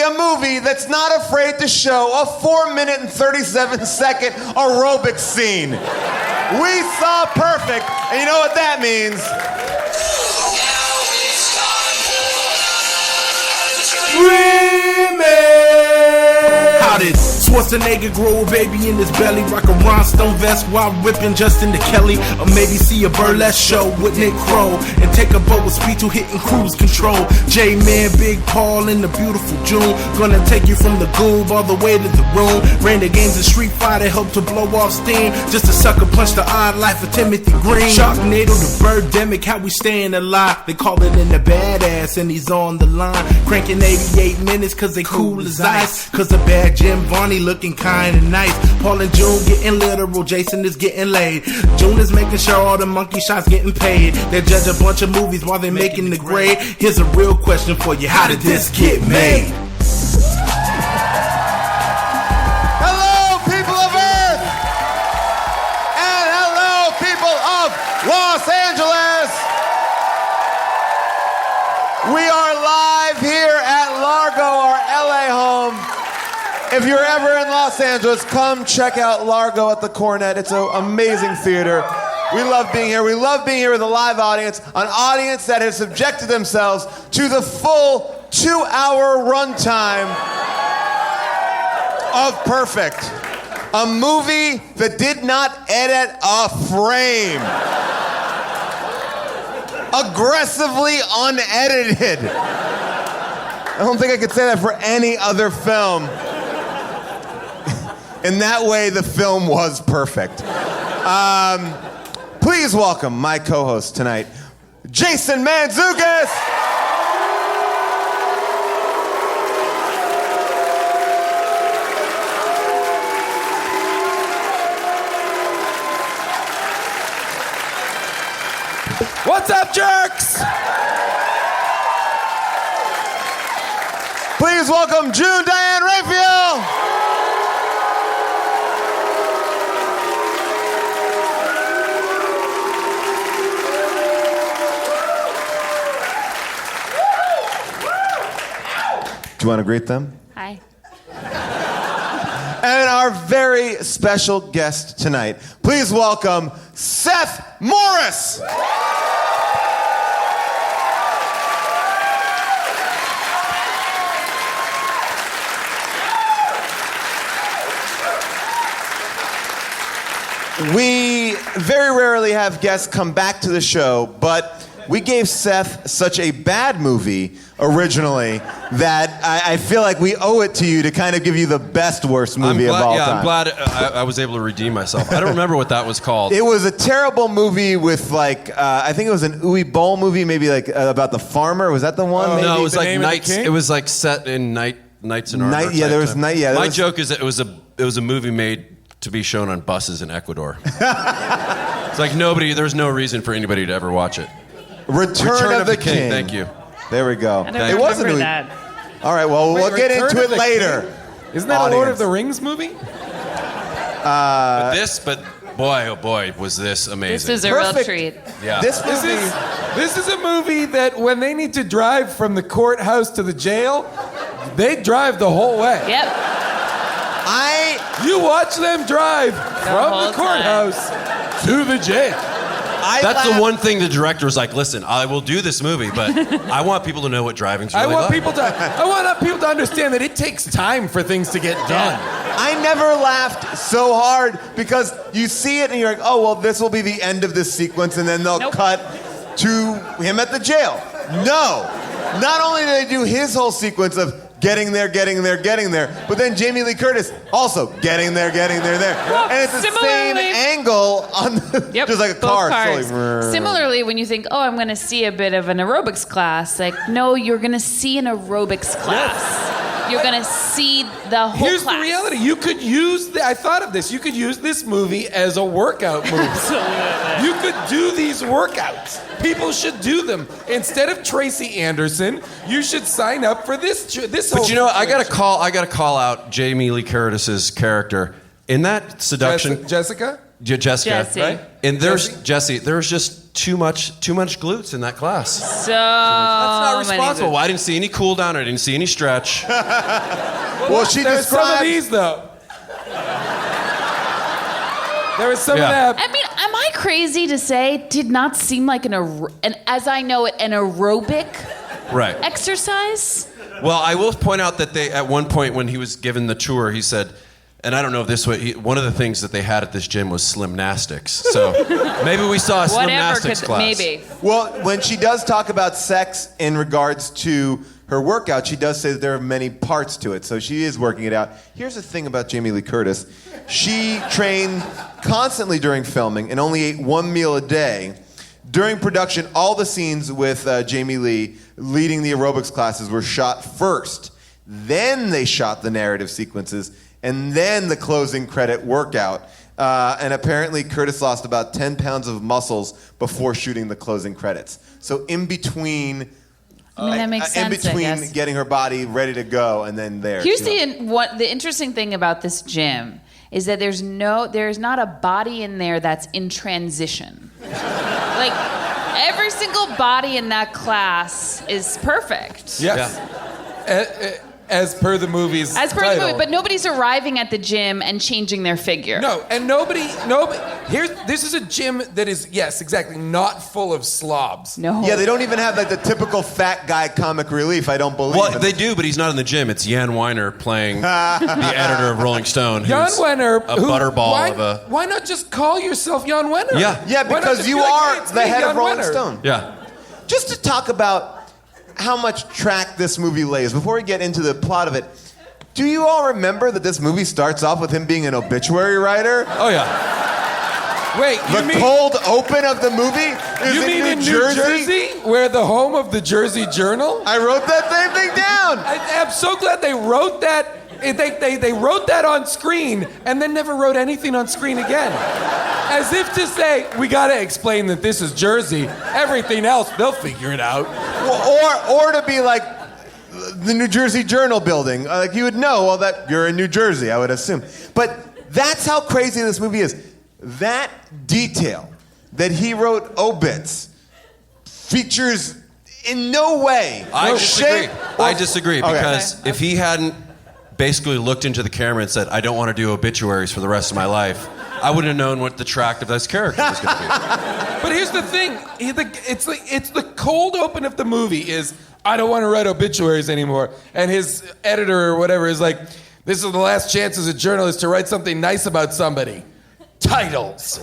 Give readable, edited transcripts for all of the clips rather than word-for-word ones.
a movie that's not afraid to show a 4-minute and 37-second aerobic scene. We saw Perfect, and you know what that means? How did Schwarzenegger grow a baby in his belly? Rock a rhinestone vest while ripping Justin to Kelly. Or maybe see a burlesque show with Nick Crow and take a boat with speed to hitting cruise control. J-Man, Big Paul in the beautiful June. Gonna take you from the goob all the way to the room. Ran the games of Street Fighter, helped to blow off steam. Just a sucker punch the odd life of Timothy Green. Sharknado, the birdemic, how we staying alive. They call it in the badass and he's on the line. Cranking 88 minutes cause they cool as ice. Cause the bad Jim Varney looking kinda nice. Paul and June getting literal, Jason is getting laid. June is making sure all the monkey shots getting paid. They judge a bunch of movies while they making the grade. Here's a real question for you, how did this get made? Hello, people of Earth! And hello, people of Los Angeles! We are live here at Largo, our LA home. If you're ever in Los Angeles, come check out Largo at the Cornet. It's an amazing theater. We love being here. We love being here with a live audience, an audience that has subjected themselves to the full 2-hour runtime of Perfect, a movie that did not edit a frame. Aggressively unedited. I don't think I could say that for any other film. In that way, the film was perfect. Please welcome my co-host tonight, Jason Mantzoukas. What's up, jerks? Please welcome June Diane Raphael. Do you want to greet them? Hi. And our very special guest tonight, please welcome Seth Morris. We very rarely have guests come back to the show, but we gave Seth such a bad movie originally that I feel like we owe it to you to kind of give you the best worst movie of all time. I'm glad I was able to redeem myself. I don't remember what that was called. It was a terrible movie with I think it was an Uwe Boll movie, maybe about the farmer. Was that the one? No, it was like Nights. It was like set in Nights in Arbor. Yeah, there was Night. Yeah, my joke is that it was a movie made to be shown on buses in Ecuador. It's like there's no reason for anybody to ever watch it. Return of the King. Thank you. There we go. I don't remember that. All right, well, we'll get into it later. Isn't that a Lord of the Rings movie? But boy, oh boy, was this amazing. This is a real treat. Yeah. This is a movie that when they need to drive from the courthouse to the jail, they drive the whole way. Yep. You watch them drive from the courthouse to the jail. That's the one thing the director was like, listen, I will do this movie, but I want people to know what driving's really like. I want people to understand that it takes time for things to get done. I never laughed so hard because you see it and you're like, oh, well, this will be the end of this sequence, and then they'll cut to him at the jail. No. Not only do they do his whole sequence of getting there, but then Jamie Lee Curtis also getting there. Well, and it's the same angle on just like a car. Similarly, when you think, oh, I'm going to see a bit of an aerobics class, like, no, you're going to see an aerobics class. You're going to see the whole Here's class. the reality. You could use, I thought of this, you could use this movie as a workout movie. Absolutely. You could do these workouts. People should do them. Instead of Tracy Anderson, you should sign up for this whole But you know, I gotta call out Jamie Lee Curtis's character. In that seduction... Jessica? Jessica. Jesse. Right? And there's Jesse. There's just too much glutes in that class. So That's not many responsible. good- Well, I didn't see any cool down. I didn't see any stretch. Well, she There's some of described. these though. There was some Yeah. of that. I mean, am I crazy to say did not seem like as I know it, an aerobic Right. exercise? Well, I will point out that they, at one point when he was given the tour, he said, and I don't know if this way, one of the things that they had at this gym was slimnastics. So maybe we saw a Whatever, slimnastics class. maybe. Well, when she does talk about sex in regards to her workout, she does say that there are many parts to it. So she is working it out. Here's the thing about Jamie Lee Curtis. She trained constantly during filming and only ate one meal a day. During production, all the scenes with Jamie Lee leading the aerobics classes were shot first. Then they shot the narrative sequences, and then the closing credit workout. And apparently Curtis lost about 10 pounds of muscles before shooting the closing credits. So in between... I mean, that makes sense, In I between guess. getting her body ready to go and then there. Here's she went. the interesting thing about this gym is that there's not a body in there that's in transition. Like every single body in that class is perfect. Yes. As per the movie's As per the title. movie, but nobody's arriving at the gym and changing their figure. No, and nobody. This is a gym that is, yes, exactly, not full of slobs. No. Yeah, they don't even have like the typical fat guy comic relief. I don't believe. Well, it. they do, but he's not in the gym. It's Jan Weiner playing the editor of Rolling Stone. Jan who's Wenner, a butterball of a... Why not just call yourself Jan Wenner? Yeah. Yeah, Why not because just you be like, are "Hey, it's the me, head of Jan Rolling Wenner." Stone. Yeah. Just to talk about how much track this movie lays, before we get into the plot of it, do you all remember that this movie starts off with him being an obituary writer? Oh, yeah. Wait, The cold open of the movie is you mean in New Jersey, where the home of the Jersey Journal? I wrote that same thing down. I'm so glad they wrote that. They wrote that on screen and then never wrote anything on screen again. As if to say, we gotta explain that this is Jersey. Everything else, they'll figure it out. Well, or to be like the New Jersey Journal building. Like you would know, well, that you're in New Jersey, I would assume. But that's how crazy this movie is. That detail that he wrote obits features in no way. I no disagree. shape I or- disagree Okay. because if he hadn't basically looked into the camera and said, I don't want to do obituaries for the rest of my life, I wouldn't have known what the tract of this character was going to be. But here's the thing: it's the cold open of the movie is I don't want to write obituaries anymore, and his editor or whatever is like, this is the last chance as a journalist to write something nice about somebody. Titles.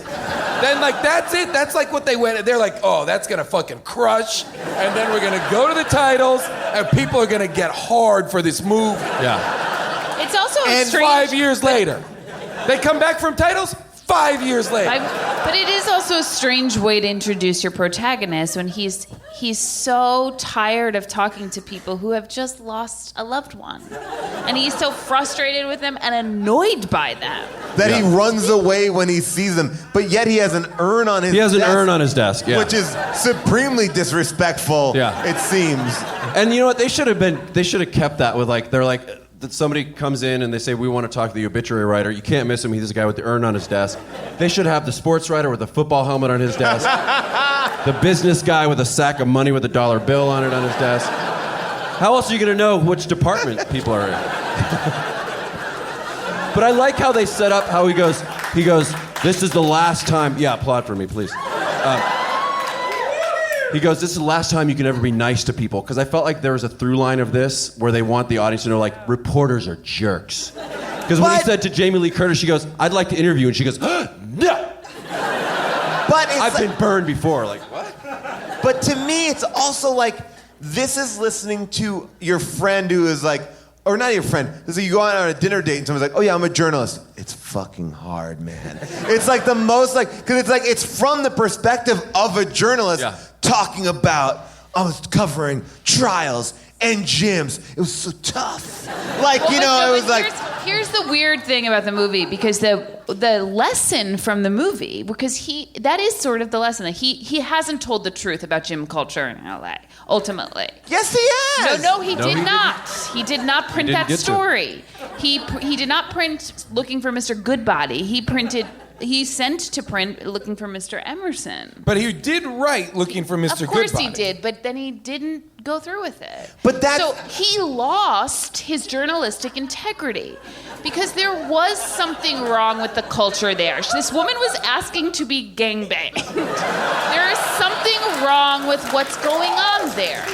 Then like that's it. That's like what they went. They're like, oh, that's gonna fucking crush, and then we're gonna go to the titles, and people are gonna get hard for this movie. Yeah. It's also a And strange. 5 years later, they come back from titles. 5 years later. But it is also a strange way to introduce your protagonist when he's so tired of talking to people who have just lost a loved one. And he's so frustrated with them and annoyed by them. That he runs away when he sees them, but yet he has an urn on his He has an desk, urn on his desk, yeah. which is supremely disrespectful, Yeah. it seems. And you know what? They should have kept that with like, they're like, that somebody comes in and they say, we want to talk to the obituary writer. You can't miss him. He's the guy with the urn on his desk. They should have the sports writer with the football helmet on his desk. The business guy with a sack of money with a dollar bill on it on his desk. How else are you going to know which department people are in? But I like how they set up how he goes, this is the last time. Yeah, applaud for me, please. He goes, this is the last time you can ever be nice to people. Because I felt like there was a through line of this where they want the audience to know, like, reporters are jerks. Because when he But- said to Jamie Lee Curtis, she goes, I'd like to interview you. And she goes, no. But it's I've been burned before. Like, what? But to me, it's also like this is listening to your friend who is like, or not your friend. So you go out on a dinner date and someone's like, oh yeah, I'm a journalist. It's fucking hard, man. It's like the most like, because it's like, it's from the perspective of a journalist talking about, I was covering trials and gyms. It was so tough. Like, Well, you know, it was like, here's the weird thing about the movie, because the lesson from the movie, because that is sort of the lesson that he hasn't told the truth about gym culture in LA. Ultimately, yes, he has. no, he No, did he not. He did not print didn't that get to. story. He did not print Looking for Mr. Goodbody. He printed He sent to print looking for Mr. Emerson. But he did write looking for Mr. Of course Goodbody. he did, but then he didn't go through with it. But that's- So he lost his journalistic integrity because there was something wrong with the culture there. This woman was asking to be gangbanged. There is something wrong with what's going on there.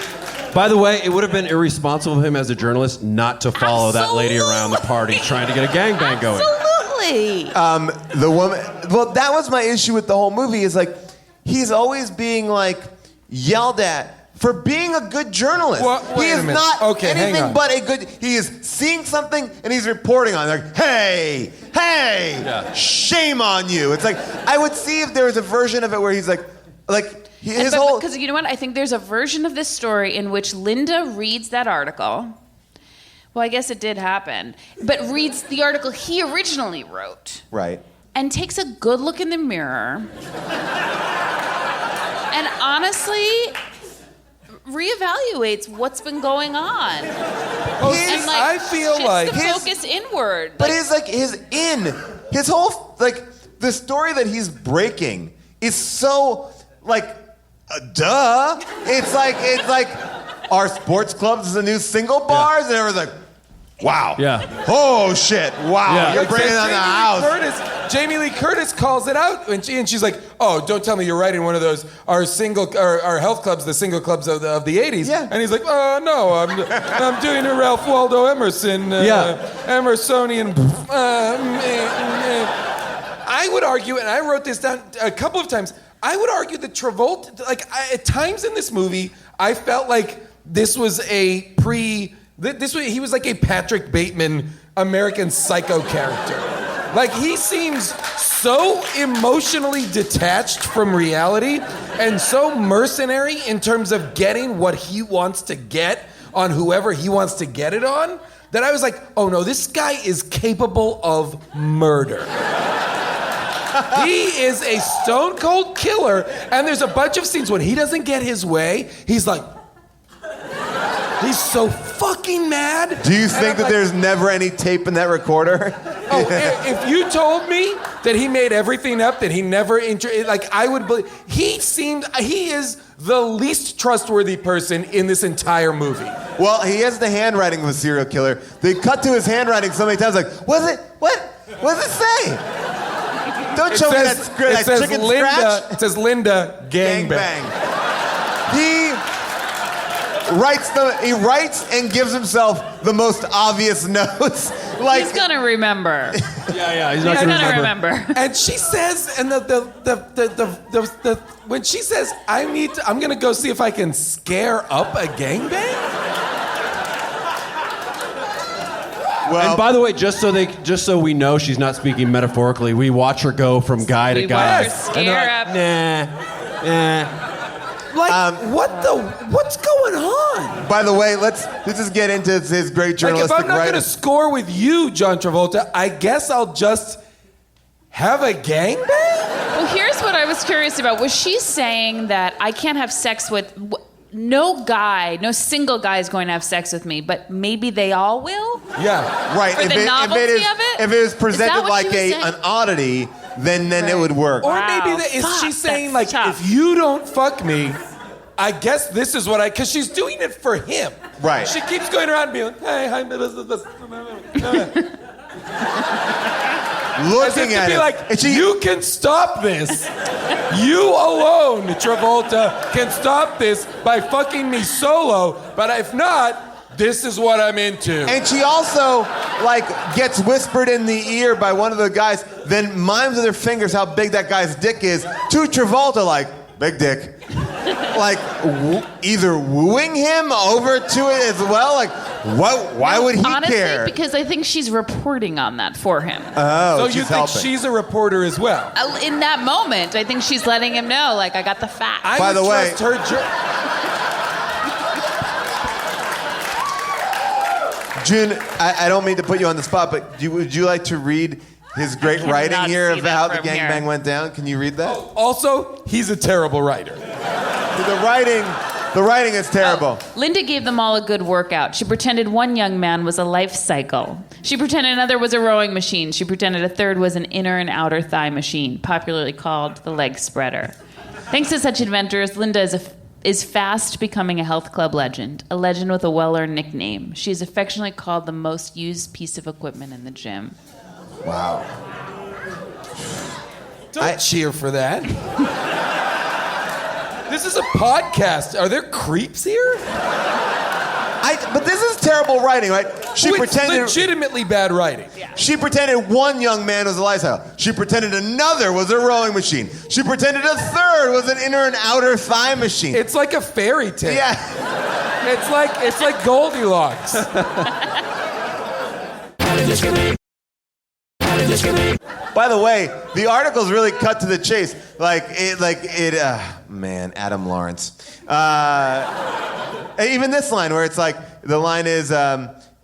By the way, it would have been irresponsible of him as a journalist not to follow that lady around the party trying to get a gangbang going. Absolutely. The woman. Well, that was my issue with the whole movie. Is like he's always being like yelled at for being a good journalist. Well, wait he a is minute. not Okay, hang anything on. but a good. He is seeing something and he's reporting on it. Like, hey, shame on you. It's like I would see if there was a version of it where he's like his whole. Because you know what? I think there's a version of this story in which Linda reads that article. Well, I guess it did happen. But reads the article he originally wrote. Right. And takes a good look in the mirror. And honestly, reevaluates what's been going on. And I feel shifts like the focus inward. But his whole the story that he's breaking is so duh. It's like our sports clubs is the new single bars, and everyone's like, wow. Yeah. Oh shit. Wow. Yeah. You're bringing on the house. Jamie Lee Curtis calls it out, and she's like, "Oh, don't tell me you're writing one of those our health clubs, the single clubs of the '80s." Yeah. And he's like, "Oh no, I'm doing a Ralph Waldo Emerson, Emersonian." I would argue, and I wrote this down a couple of times. I would argue that Travolta, at times in this movie, I felt like this was he was like a Patrick Bateman American Psycho character. Like he seems so emotionally detached from reality and so mercenary in terms of getting what he wants to get on whoever he wants to get it on, that I was like, oh no, this guy is capable of murder. He is a stone cold killer, and there's a bunch of scenes when he doesn't get his way, he's like, he's so fucking mad. Do you think that there's never any tape in that recorder? Oh, if you told me that he made everything up, that he never I would believe. He is the least trustworthy person in this entire movie. Well, he has the handwriting of a serial killer. They cut to his handwriting so many times, like, what does it say? Don't show me that chicken scratch. It says Linda gangbang. He writes and gives himself the most obvious notes. He's gonna remember. Yeah, he's He's gonna remember. And she says, and when she says, I'm gonna go see if I can scare up a gangbang. Well, And by the way, just so we know she's not speaking metaphorically, we watch her go from guy to guy. Scare up. Nah. What's going on? by the way, let's just get into his great journalistic if I'm not writing. gonna score with you, John Travolta, I guess I'll just have a gangbang? Well, here's what I was curious about. Was she saying that I can't have sex with no single guy is going to have sex with me, but maybe they all will? Yeah, right. For the novelty of it? If it was presented what like she was saying? an oddity, then it would work. Or Wow, maybe is she fuck, saying that's tough. if you don't fuck me, I guess this is what because she's doing it for him. Right. She keeps going around being like, hey, hi, Looking at be it, like, and she, you can stop this. You alone, Travolta, can stop this by fucking me solo. But if not, this is what I'm into. and she also gets whispered in the ear by one of the guys, then mimes with her fingers how big that guy's dick is to Travolta, big dick. Either wooing him over to it as well. Why would he Honestly, care? because I think she's reporting on that for him. Oh, so she's you think helping. she's a reporter as well? In that moment, I think she's letting him know, I got the facts. I By would the way- trust her. June, I don't mean to put you on the spot, but would you like to read his great writing cannot here see of how the that from gangbang here. went down? Can you read that? Also, he's a terrible writer. The writing The writing is terrible. Linda gave them all a good workout. She pretended one young man was a life cycle. She pretended another was a rowing machine. She pretended a third was an inner and outer thigh machine, popularly called the leg spreader. Thanks to such adventures, Linda is fast becoming a health club legend, a legend with a well-earned nickname. She is affectionately called the most used piece of equipment in the gym. Wow. Don't cheer for that. This is a podcast. Are there creeps here? But this is terrible writing, right? She pretended legitimately bad writing. She pretended one young man was a lifestyle. She pretended another was a rowing machine. She pretended a third was an inner and outer thigh machine. It's like a fairy tale. Yeah. It's like Goldilocks. By the way, the article's really cut to the chase. Man, Adam Lawrence. Even this line where it's like, the line is,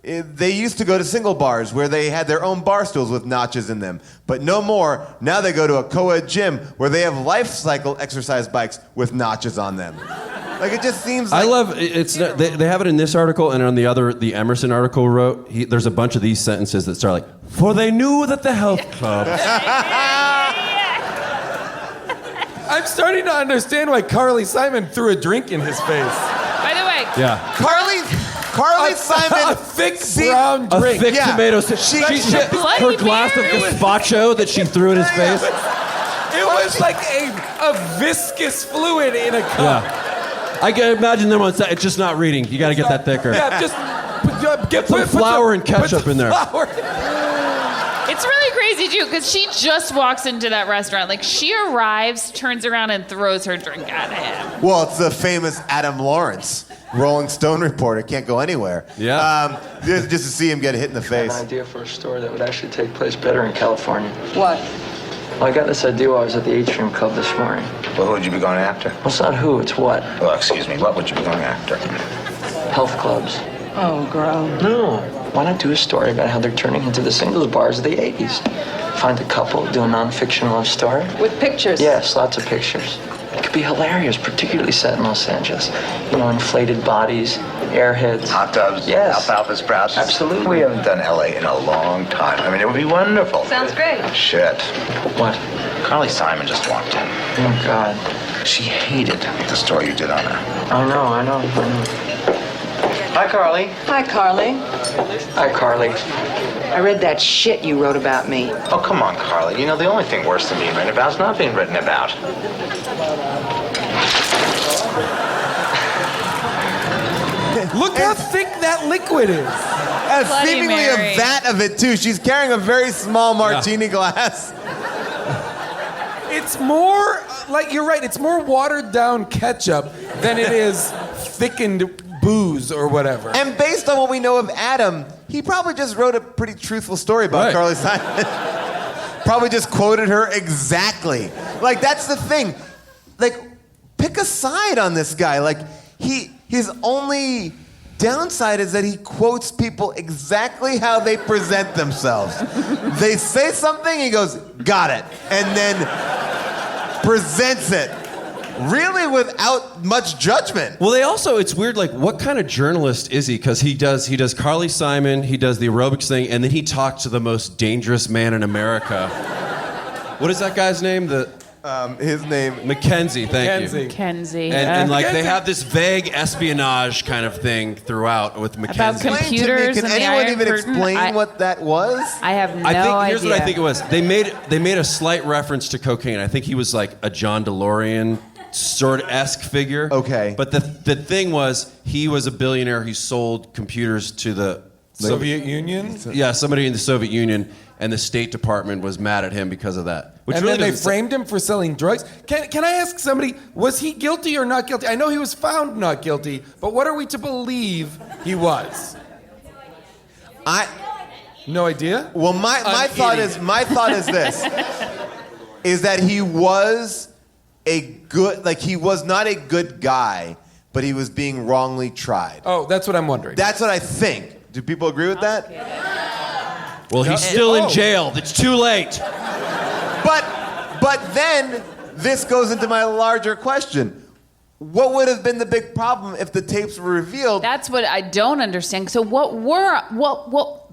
they used to go to single bars where they had their own bar stools with notches in them. But no more. Now they go to a co-ed gym where they have life cycle exercise bikes with notches on them. Like, it just seems like... I love it's. They have it in this article, and on the Emerson article wrote. There's a bunch of these sentences that start like, "For they knew that the health clubs." I'm starting to understand why Carly Simon threw a drink in his face. By the way, Yeah. Carly Simon... A thick brown A drink. thick Yeah. tomato. Bloody Her glass of Mary. gazpacho that she threw in his face. It was like a viscous fluid in a cup. Yeah. I can imagine them on set. It's just not reading. You got to get that thicker. Yeah, just get some flour and ketchup in there. it's really crazy too, because she just walks into that restaurant. Like, she arrives, turns around, and throws her drink at him. Well, it's the famous Adam Lawrence, Rolling Stone reporter. Can't go anywhere. Yeah. Just to see him get hit in the I face. have an idea for a story that would actually take place better in California. What? Well, I got this idea while I was at the Atrium Club this morning. Well, who would you be going after? Well, it's not who, it's what. Well, excuse me, what would you be going after? Health clubs. Oh, gross. No. Why not do a story about how they're turning into the singles bars of the 80s? Find a couple, do a non-fiction love story. With pictures? Yes, lots of pictures. It could be hilarious, particularly set in Los Angeles. You know, inflated bodies, airheads. Hot tubs, Yes. alfalfa sprouts. Absolutely. We haven't done LA in a long time. I mean, it would be wonderful. Sounds great. Shit. What? Carly Simon just walked in. Oh, God. She hated the story you did on her. I know. Hi, Carly. Hi, Carly. Hi, Carly. I read that shit you wrote about me. Oh, come on, Carly. You know, the only thing worse than being written about is not being written about. Look how thick that liquid is. And Bloody seemingly Mary. a vat of it, too. She's carrying a very small martini glass. It's more, like, you're right, it's more watered down ketchup than it is thickened booze or whatever. And based on what we know of Adam, he probably just wrote a pretty truthful story about Right. Carly Simon. Probably just quoted her exactly. Like, that's the thing. Like, pick a side on this guy. Like, his only downside is that he quotes people exactly how they present themselves. They say something, he goes, got it. And then presents it. Really without much judgment. Well, it's weird, like, what kind of journalist is he? Because he does Carly Simon, he does the aerobics thing, and then he talks to the most dangerous man in America. What is that guy's name? His name... Mackenzie, thank you. Kenzie. And like, they Mackenzie. have this vague espionage kind of thing throughout with About Mackenzie. Explain to me, computers can and the anyone Iron even Curtain? explain what that was? I have no I think idea. here's what I think it was. They made a slight reference to cocaine. I think he was like a John DeLorean sort of esque figure. Okay. But the thing was, he was a billionaire who sold computers to the Soviet Union? Yeah, somebody in the Soviet Union, and the State Department was mad at him because of that. Which And really then they doesn't- framed him for selling drugs. Can I ask somebody, was he guilty or not guilty? I know he was found not guilty, but what are we to believe he was? No idea? Well, my An thought idiot. is this: is that he was he was not a good guy, but he was being wrongly tried. Oh, that's what I'm wondering. That's what I think. Do people agree with that? Well, he's still in jail. It's too late. But then this goes into my larger question: what would have been the big problem if the tapes were revealed? That's what I don't understand. So what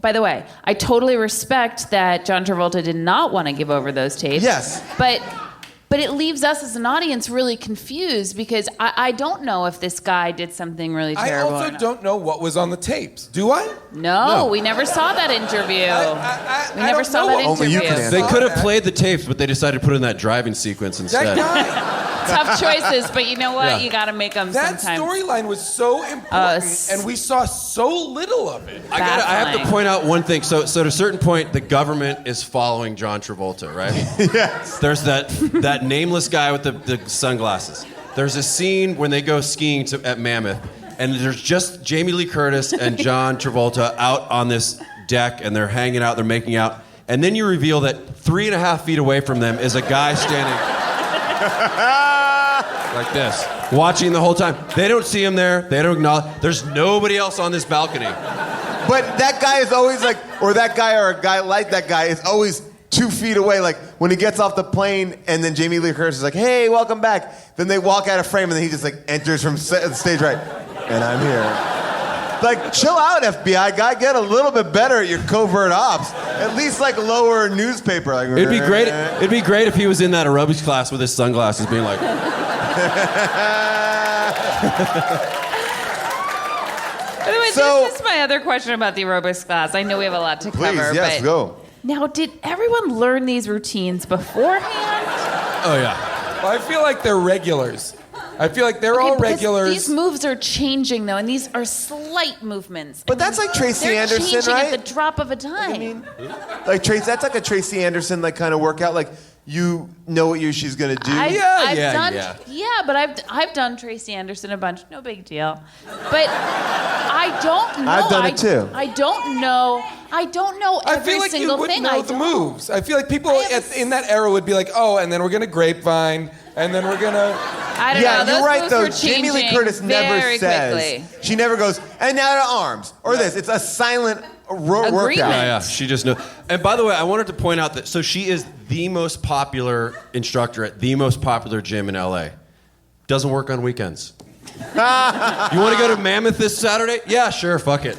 by the way, I totally respect that John Travolta did not want to give over those tapes. Yes. But it leaves us as an audience really confused because I don't know if this guy did something really I terrible. also don't know what was on the tapes. Do I? No, we never saw that interview. We I never don't saw know that what- Only you interview. can They answer. could have played the tapes, but they decided to put in that driving sequence instead. That guy. Tough choices, but you know what? Yeah. You got to make them That sometimes. storyline was so important, and we saw so little of it. I have to Baffling. point out one thing. So to a certain point, the government is following John Travolta, right? Yes. There's that nameless guy with the sunglasses. There's a scene when they go skiing at Mammoth, and there's just Jamie Lee Curtis and John Travolta out on this deck, and they're hanging out, they're making out, and then you reveal that 3.5 feet away from them is a guy standing like this, watching the whole time. They don't see him there. They don't acknowledge. There's nobody else on this balcony. But that guy is always like, or that guy or a guy like that guy is always 2 feet away. Like when he gets off the plane and then Jamie Lee Curtis is like, hey, welcome back. Then they walk out of frame and then he just like enters from the stage right. And I'm here. Like, chill out, FBI guy. Get a little bit better at your covert ops. At least like lower newspaper. Like, It'd be great. It'd be great if he was in that aerobics class with his sunglasses, being like, By the way, So- this is my other question about the aerobics class. I know we have a lot to Please, cover. yes, but go. Now, did everyone learn these routines beforehand? oh yeah. Well, I feel like they're regulars. I feel like they're all Okay, because regulars. These moves are changing, though, and these are slight movements. But that's like Tracy They're Anderson, changing right? at the drop of a dime. Like Tracy, that's like a Tracy Anderson like kind of workout. Like you know what she's gonna do. But I've done Tracy Anderson a bunch. No big deal. But I don't know. I've done it too. I don't know. I don't know I every feel like you single wouldn't thing. know I the don't. moves. I feel like people I have in that era would be like, oh, and then we're gonna grapevine, and then we're gonna. I don't Yeah, know. Those you're right moves though. were Jamie Lee changing Curtis never very says. quickly. She never goes, and now to arms or this. It's a silent workout. Agreement. Yeah, she just knows. And by the way, I wanted to point out that so she is the most popular instructor at the most popular gym in LA. Doesn't work on weekends. You want to go to Mammoth this Saturday? Yeah, sure, fuck it.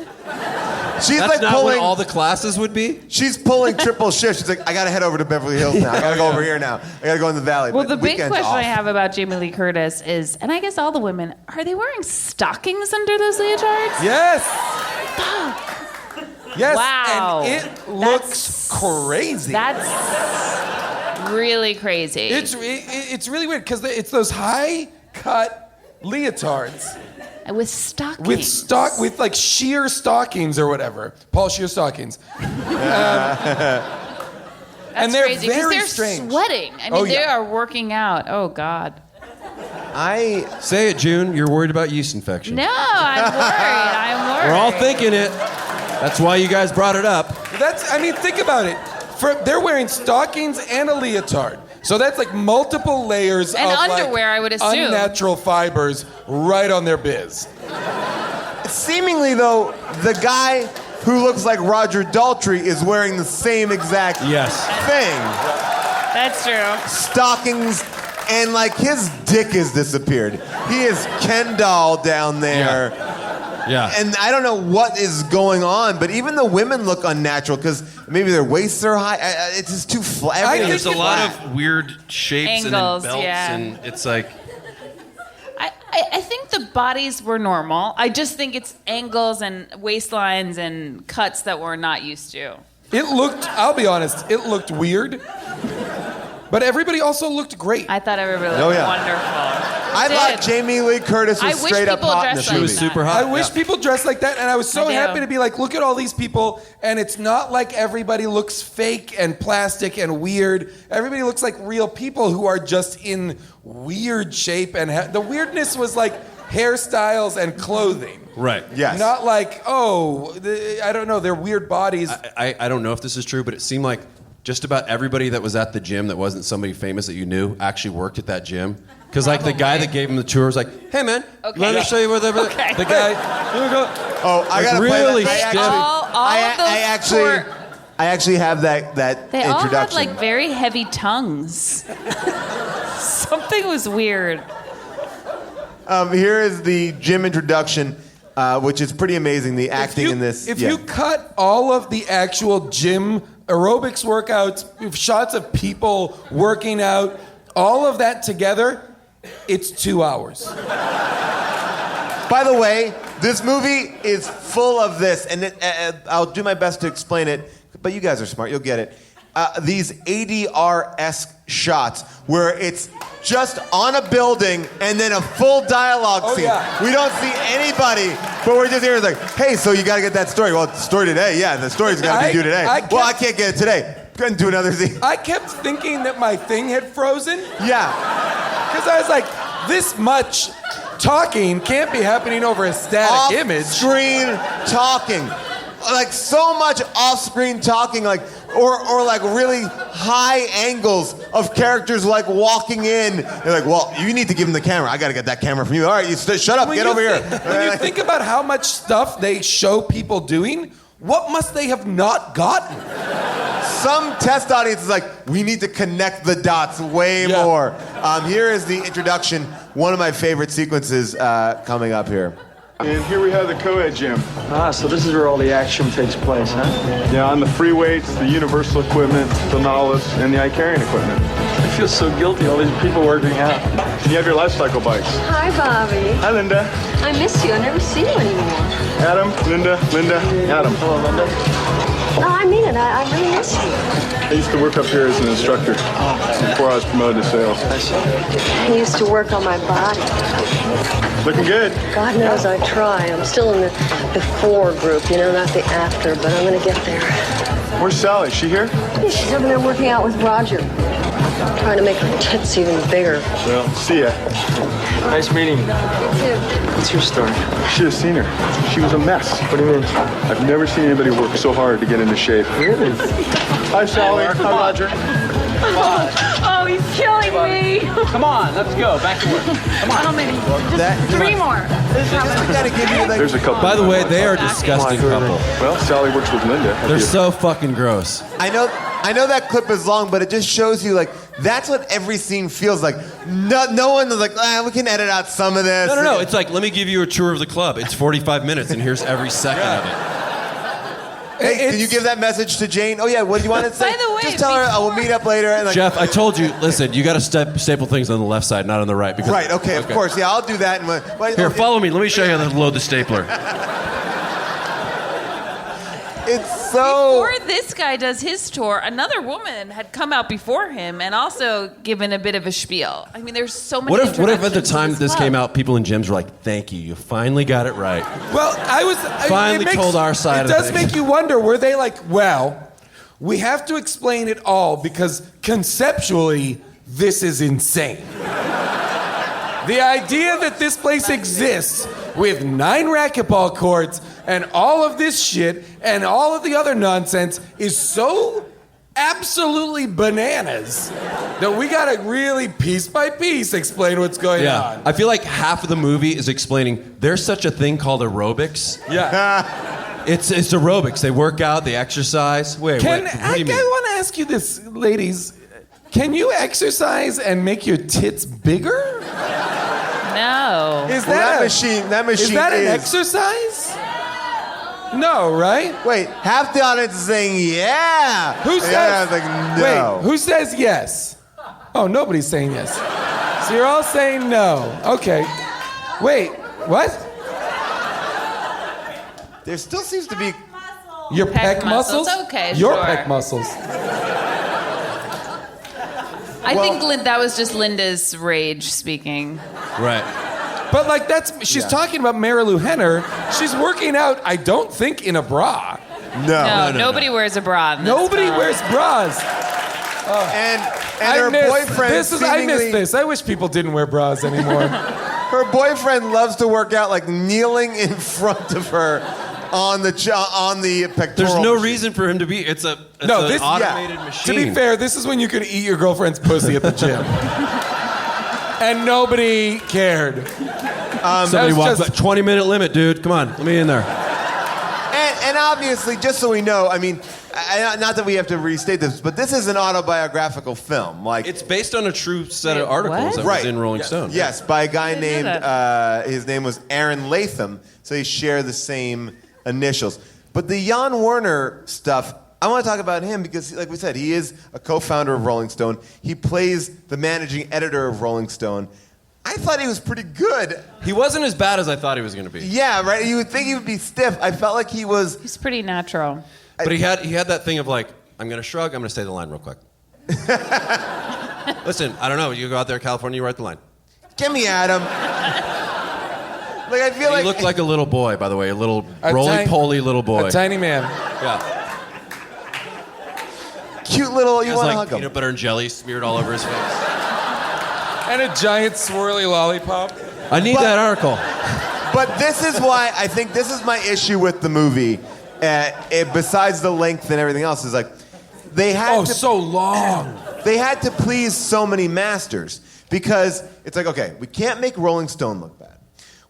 She's That's like not pulling. what all the classes would be. She's pulling triple shifts. She's like, I gotta head over to Beverly Hills now. I gotta go over here now. I gotta go in the valley. Well, But the big weekend's question off. I have about Jamie Lee Curtis is, and I guess all the women, are they wearing stockings under those leotards? Yes. Yes. Wow. And it looks crazy. That's really crazy. It's really weird because it's those high cut leotards with stockings. with like sheer stockings or whatever, Paul sheer stockings. And they're crazy, 'cause very they're strange. sweating. I mean, Oh, they yeah. are working out. Oh God. Say it, June. You're worried about yeast infection. No, I'm worried. I'm worried. We're all thinking it. That's why you guys brought it up. Think about it. They're wearing stockings and a leotard. So that's like multiple layers And of underwear, I would assume. unnatural fibers right on their biz. Seemingly though, the guy who looks like Roger Daltrey is wearing the same exact thing. That's true. Stockings, and like his dick has disappeared. He is Ken doll down there. Yeah. And I don't know what is going on, but even the women look unnatural because maybe their waists are high. It's just too flat. There's a lot of weird shapes Angles, and belts, yeah. and it's like. I think the bodies were normal. I just think it's angles and waistlines and cuts that we're not used to. I'll be honest, it looked weird. But everybody also looked great. I thought everybody looked wonderful. I thought Jamie Lee Curtis was I wish straight up people hot in the dressed movie. like She was super hot. I wish people dressed like that, and I was so I do. happy to be like, look at all these people, and it's not like everybody looks fake and plastic and weird. Everybody looks like real people who are just in weird shape, and the weirdness was like hairstyles and clothing. Right. Yes. Not like, I don't know, they're weird bodies. I don't know if this is true, but it seemed like just about everybody that was at the gym that wasn't somebody famous that you knew actually worked at that gym. Because like the guy that gave him the tour was like, hey man, let me show you where the guy. Here we go. Oh, I Like, gotta really play that. I actually have that They all introduction. had like very heavy tongues. Something was weird. Here is the gym introduction, which is pretty amazing. The acting in this. If you cut all of the actual gym aerobics workouts, shots of people working out, all of that together, it's 2 hours. By the way, this movie is full of this, and I'll do my best to explain it, but you guys are smart, you'll get it. These ADR-esque shots where it's just on a building and then a full dialogue scene. Yeah. We don't see anybody, but we're just here. It's like, hey, so you got to get that story. Well, story today, yeah, the story's got to be due today. I can't get it today. Couldn't do another scene. I kept thinking that my thing had frozen. Yeah. Because I was like, this much talking can't be happening over a static image. Off-screen talking. Like so much off-screen talking, like or like really high angles of characters like walking in. They're like, well, you need to give him the camera. I got to get that camera from you. All right, you shut up. Get over here. When you think about how much stuff they show people doing, what must they have not gotten? Some test audience is like, we need to connect the dots way more. Here is the introduction. One of my favorite sequences coming up here. And here we have the co-ed gym. Ah, so this is where all the action takes place, huh? Yeah, on the free weights, the universal equipment, the Nautilus, and the I-carrying equipment. I feel so guilty, all these people working out. And you have your life cycle bikes. Hi, Bobby. Hi, Linda. I miss you. I never see you anymore. Adam, Linda, Adam. Hello, Linda. No, I mean it. I really miss you. I used to work up here as an instructor before I was promoted to sales. He used to work on my body. Looking good. God knows I try. I'm still in the before group, you know, not the after, but I'm going to get there. Where's Sally? Is she here? Yeah, she's over there working out with Roger. Trying to make her tits even bigger. Well, see ya. Nice meeting you. You too. What's your story? You should have seen her. She was a mess. What do you mean? I've never seen anybody work so hard to get into shape. Really? Hi, Sally. Hi, Roger. Oh, he's killing me. Come on, let's go. Back to work. Come on. How many? Just 3 more. There's a couple. By the way, they are a disgusting couple. Well, Sally works with Linda. They're so fucking gross. I know that clip is long, but it just shows you like that's what every scene feels like. No one is like, we can edit out some of this. No. It's like, let me give you a tour of the club. It's 45 minutes, and here's every second of it. Hey, can you give that message to Jane? Oh yeah, what do you want to say? By the way, just tell her I will meet up later. And like, Jeff, I told you, listen, you got to staple things on the left side, not on the right. Because, right, okay, of course. Yeah, I'll do that. Here, follow me. Let me show you how to load the stapler. It's so... Before this guy does his tour, another woman had come out before him and also given a bit of a spiel. I mean, there's so many What if at the introductions time to that this club. came out, people in gyms were like, thank you, you finally got it right. Well, Finally told our side of It does things. make you wonder, were they like, well, we have to explain it all because conceptually, this is insane. The idea that this place exists with 9 racquetball courts and all of this shit and all of the other nonsense is so absolutely bananas that we gotta really piece by piece explain what's going on. I feel like half of the movie is explaining there's such a thing called aerobics. Yeah. It's aerobics. They work out, they exercise. Wait, what do I you mean? want to ask you this, ladies. Can you exercise and make your tits bigger? No. Is Well, that that machine is that an exercise? No, right? Wait, half the audience is saying yeah. Who says? Yeah, I was like, no. Wait, who says yes? Oh, nobody's saying yes. So you're all saying no. Okay. Wait, what? There still seems to be... Your pec muscles? Okay, Your sure. pec muscles. I think that was just Linda's rage speaking. Right. But like she's talking about Marilu Henner. She's working out, I don't think, in a bra. No. Nobody wears a bra. in this Nobody club. wears bras. And her boyfriend I seemingly... miss this. I wish people didn't wear bras anymore. Her boyfriend loves to work out like kneeling in front of her on the pectoral. There's no machine. reason for him to be. It's an this automated To machine. be fair, this is when you could eat your girlfriend's pussy at the gym. And nobody cared. Somebody walked just- by. 20-minute limit, dude. Come on, let me in there. And obviously, just so we know, I mean, not that we have to restate this, but this is an autobiographical film. Like It's based on a true set of articles that was in Rolling Stone. Yes, by a guy named that. his name was Aaron Latham, so they share the same initials. But the Jan Werner stuff, I want to talk about him because, like we said, he is a co-founder of Rolling Stone. He plays the managing editor of Rolling Stone. I thought he was pretty good. He wasn't as bad as I thought he was going to be. Yeah, right. You would think he would be stiff. I felt like he was. He's pretty natural. But he had that thing of like, I'm going to shrug, I'm going to say the line real quick. Listen, I don't know. You go out there, California, you write the line. Get me Adam. Like I feel He like looked like a little boy, by the way, a little roly-poly little boy. A tiny man. Yeah. cute little. He You has want to like hug him? peanut butter and jelly smeared all over his face. And a giant swirly lollipop. I need that article. But this is why I think this is my issue with the movie. Besides the length and everything else, is like they had so long. They had to please so many masters because it's like, okay, we can't make Rolling Stone look bad.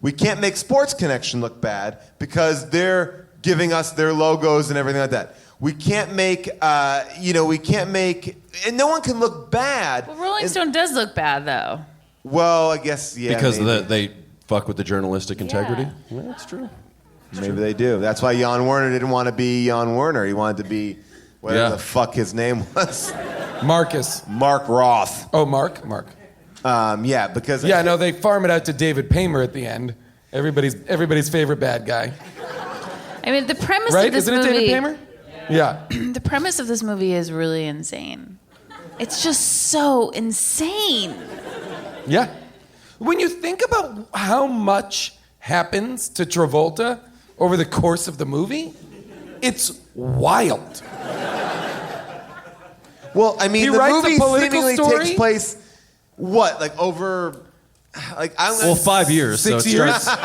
We can't make Sports Connection look bad because they're giving us their logos and everything like that. We can't make, and no one can look bad. Well, Rolling Stone does look bad, though. Well, I guess, yeah. Because maybe. they fuck with the journalistic integrity? Yeah, that's true. Maybe they do. That's why Jan Werner didn't want to be Jan Werner. He wanted to be whatever the fuck his name was. Mark Roth. Oh, Mark. Because no, they farm it out to David Paymer at the end. Everybody's favorite bad guy. I mean, the premise Right? of this Isn't it movie. David Paymer? Yeah. The premise of this movie is really insane. It's just so insane. Yeah. When you think about how much happens to Travolta over the course of the movie, it's wild. Well, I mean, He the writes a movie political seemingly story? takes place, over, 5 years. 6 so it years? starts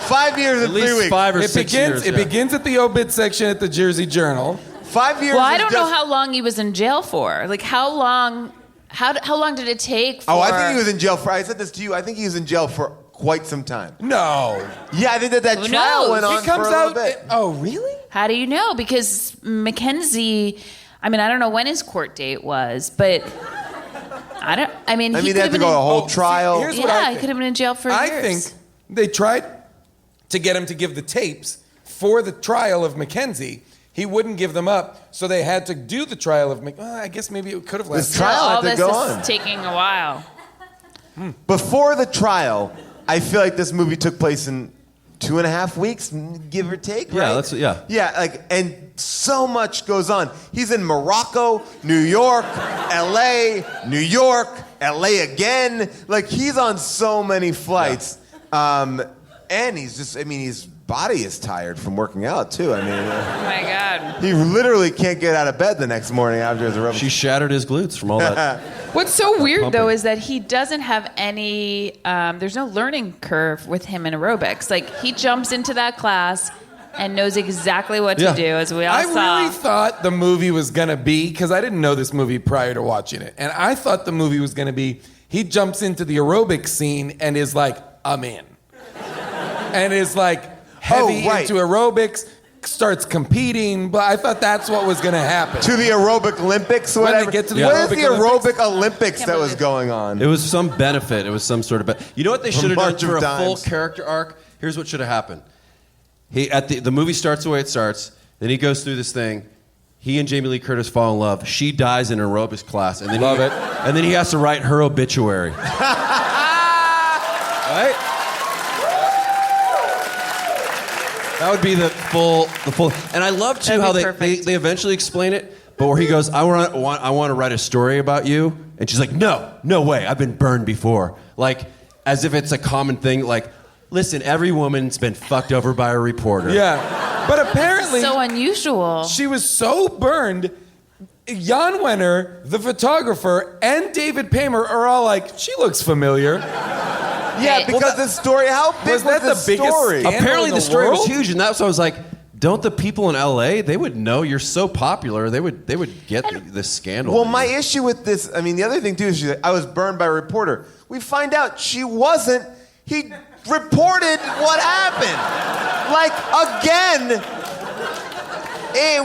5 years and at least 3 weeks. 5 or It 6 begins. years. It yeah. begins at the obit section at the Jersey Journal. 5 years. Well, I is don't know just- how long he was in jail for. Like, how long? How long did it take? For... Oh, I think he was in jail for. I said this to you. I think he was in jail for quite some time. No. Yeah, I think that Who trial knows? went on It comes for a little out. bit. Oh, really? How do you know? Because Mackenzie. I mean, I don't know when his court date was, but I don't. I mean, I he mean, could they have had to been go in, a whole Oh, see, trial. here's what I Yeah, he think. could have been in jail for I years. think they tried to get him to give the tapes for the trial of Mackenzie. He wouldn't give them up, so they had to do the trial of Mackenzie. I guess maybe it could have lasted. This trial all had to this go is on. taking a while. Before the trial, I feel like this movie took place in 2.5 weeks, give or take. Yeah, right? Yeah, and so much goes on. He's in Morocco, New York, L.A., New York, L.A. again. Like he's on so many flights, and he's just. I mean, his body is tired from working out too. I mean, Oh my God. he literally can't get out of bed the next morning after his aerobics. She shattered his glutes from all that. What's so weird pumping. though is that he doesn't have any. There's no learning curve with him in aerobics. Like he jumps into that class and knows exactly what to do, as we all I saw. really thought the movie was gonna be, because I didn't know this movie prior to watching it, and I thought the movie was gonna be he jumps into the aerobic scene and is like, I'm in, and is like heavy into aerobics. Starts competing, but I thought that's what was going to happen. To the aerobic Olympics, When they whatever. get to the What is aerobic the Olympics? aerobic Olympics that was going on? It was some benefit. It was some sort of You know what they should have done March of for a full Dimes. character arc? Here's what should have happened. The movie starts the way it starts. Then he goes through this thing. He and Jamie Lee Curtis fall in love. She dies in aerobics class, and then Love it. And then he has to write her obituary. Right? That would be the full. And I love too That'd how be they perfect. eventually explain it. But where he goes, I want to write a story about you, and she's like, no way, I've been burned before. Like, as if it's a common thing. Like, listen, every woman's been fucked over by a reporter. Yeah, but apparently So unusual. she was so burned. Jan Wenner, the photographer, and David Paymer are all like, she looks familiar. Yeah, because the story. How big Was that the biggest story? scandal? Apparently in the the story was world? huge, and that's why I was like, don't the people in LA, they would know you're so popular, they would get this scandal. Well, my issue with this, I mean, the other thing too is she's like, I was burned by a reporter. We find out she wasn't. He reported what happened. Like, again.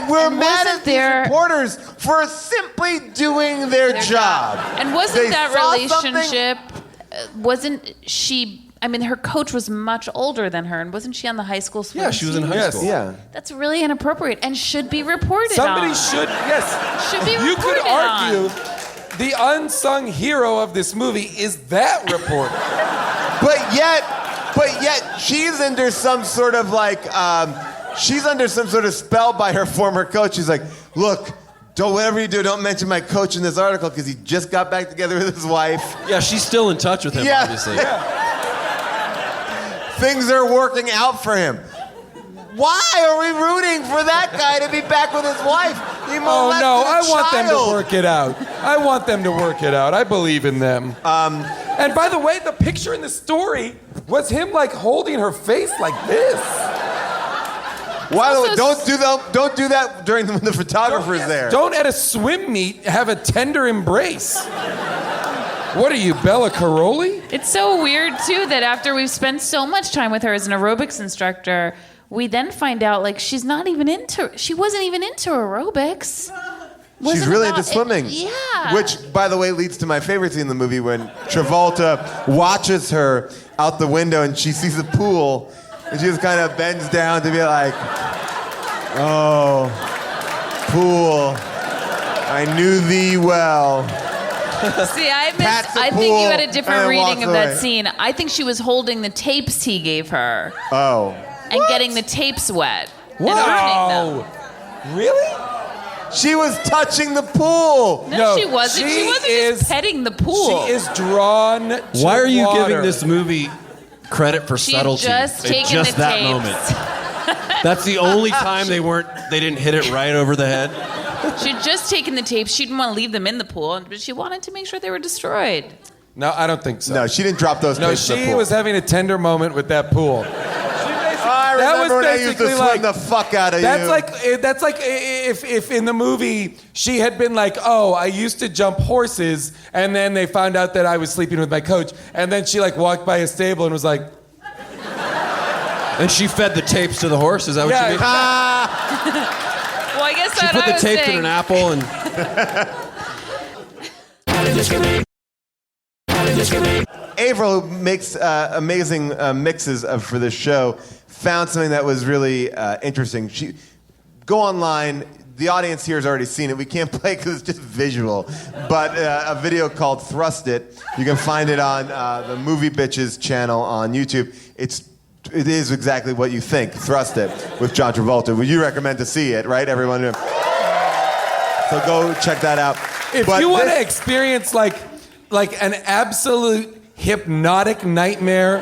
We're And mad wasn't at there- these reporters for simply doing their job. And wasn't They that saw something- relationship? Wasn't she? I mean, her coach was much older than her, and wasn't she on the high school swim Yeah, she was in team? high Yes. school. Yeah. That's really inappropriate and should be reported Somebody on. should, yes. Should be You could reported argue on. the unsung hero of this movie is that reporter. But yet, she's under some sort of she's under some sort of spell by her former coach. She's like, look, whatever you do, don't mention my coach in this article because he just got back together with his wife. Yeah, she's still in touch with him, Yeah. obviously. Things are working out for him. Why are we rooting for that guy to be back with his wife? He Oh molested no, a I want them to child. work it out. I want them to work it out. I believe in them. And by the way, the picture in the story was him like holding her face like this. Why Also don't do that during when the photographer's there. Don't at a swim meet have a tender embrace. What are you, Bella Caroli? It's so weird too that after we've spent so much time with her as an aerobics instructor, we then find out like she wasn't even into aerobics. She's Wasn't really about into swimming. Yeah. Which, by the way, leads to my favorite scene in the movie when Travolta watches her out the window and she sees the pool and she just kind of bends down to be like, oh, pool, I knew thee well. See, I Pats the think you had a pool different and reading walks of that away. scene. I think she was holding the tapes he gave her Oh. and getting the tapes wet. And opening Wow. them. Really? She was touching the pool. No, she wasn't. She she wasn't is- just petting the pool. She is drawn to Why are you water. giving this movie credit for She'd subtlety? just in taken just the that tapes. moment. That's the only time they didn't hit it right over the head. She'd just taken the tapes. She didn't want to leave them in the pool, but she wanted to make sure they were destroyed. No, I don't think so. No, she didn't drop those No, tapes in the she pool. was having a tender moment with that pool. I That remember was when I used to basically swim like- the fuck out of That's you. like if in the movie she had been like, oh, I used to jump horses, and then they found out that I was sleeping with my coach, and then she like walked by a stable and was like, And she fed the tapes to the horse. Is that what you mean? Well, I guess She that's put what the I was tapes saying. in an apple and. Averill, who makes amazing mixes for this show, found something that was really interesting. Go online. The audience here has already seen it. We can't play because it's just visual. But a video called Thrust It. You can find it on the Movie Bitches channel on YouTube. It is exactly what you think. Thrust It with John Travolta. Would you recommend to see it, right? Everyone. So go check that out. if But you want to this- experience like an absolute hypnotic nightmare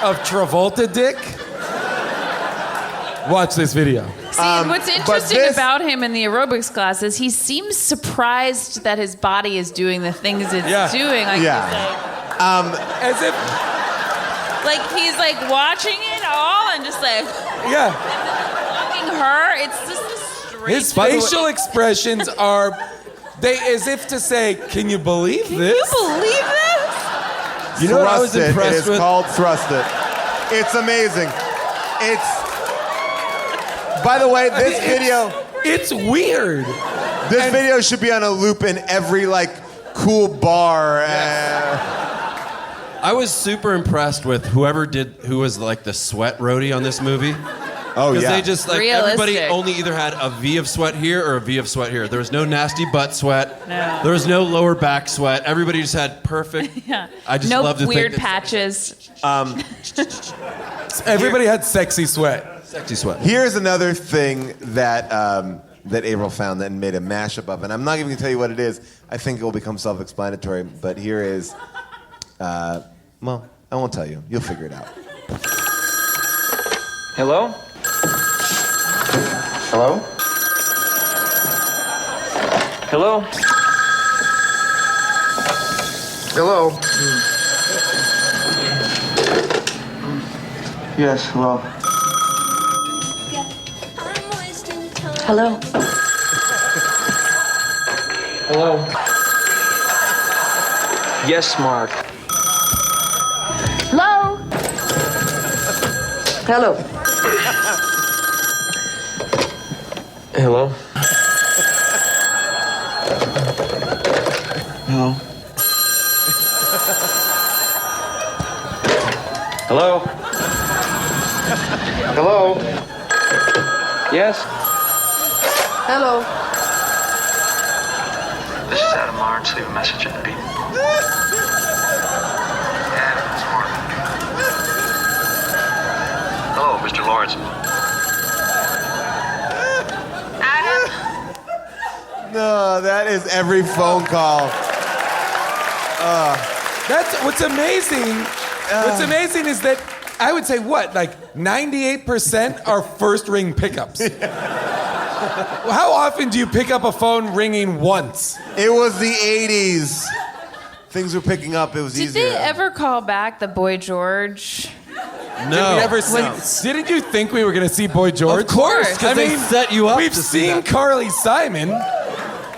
of Travolta dick, watch this video. See, and what's but interesting this- about him in the aerobics class is he seems surprised that his body is doing the things it's Yeah. doing. Like, Yeah. As if, like he's like watching it all and just like yeah. fucking her. It's just a strange. His facial expressions are, as if to say, can you believe Can this? you believe this? You know what I was Thrust It. impressed It is with? called Thrust It. It's amazing. By the way, this video, It's weird. this video should be on a loop in every cool bar. I was super impressed with who was like the sweat roadie on this movie. Oh Because yeah. they just everybody Realistic. only either had a V of sweat here or a V of sweat here. There was no nasty butt sweat. No. There was no lower back sweat. Everybody just had perfect. Yeah. I just no love to weird think that patches. Everybody had sexy sweat. sexy sweat. Here's another thing that that Averill found and made a mashup of, and I'm not even going to tell you what it is. I think it will become self-explanatory. But here is, well, I won't tell you. You'll figure it out. Hello? Hello? Hello? Hello. Yes, hello. Hello. Hello? Yes, Mark. Hello. Hello. Hello? No. Hello? Hello? Yes? Hello. This is Adam Lawrence. Leave a message at the beep. Adam, it's Mark. Hello, Mr. Lawrence. No, that is every phone call. That's what's amazing. What's amazing is that I would say like 98% are first ring pickups. How often do you pick up a phone ringing once? It was the 80s. Things were picking up. It was Did easier. they ever call back the Boy George? No. Didn't you think we were going to see Boy George? Of course, because they set you up. We've to see seen that. Carly Simon.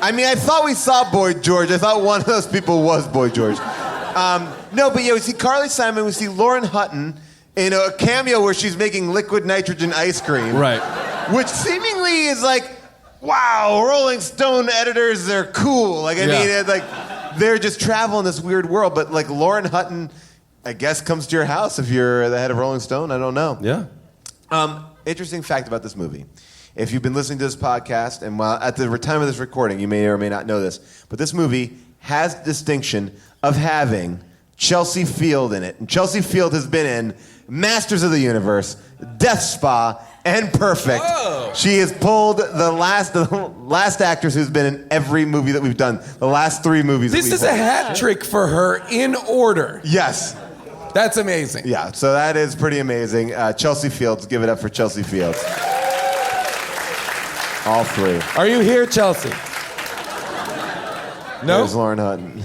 I mean, I thought we saw Boy George. I thought one of those people was Boy George. No, but yeah, we see Carly Simon. We see Lauren Hutton in a cameo where she's making liquid nitrogen ice cream. Right. Which seemingly is like, wow, Rolling Stone editors, they're cool. Like, I mean, it's like, they're just traveling this weird world. But like Lauren Hutton, I guess, comes to your house if you're the head of Rolling Stone. I don't know. Yeah. Interesting fact about this movie. If you've been listening to this podcast, and while at the time of this recording, you may or may not know this, but this movie has the distinction of having Chelsea Field in it. And Chelsea Field has been in Masters of the Universe, Death Spa, and Perfect. Whoa. She has pulled the last actress who's been in every movie that we've done, the last 3 movies This that we've is a hat trick for her in order. Yes. That's amazing. Yeah, so that is pretty amazing. Chelsea Fields, give it up for Chelsea Fields. All 3. Are you here, Chelsea? No? There's Lauren Hutton.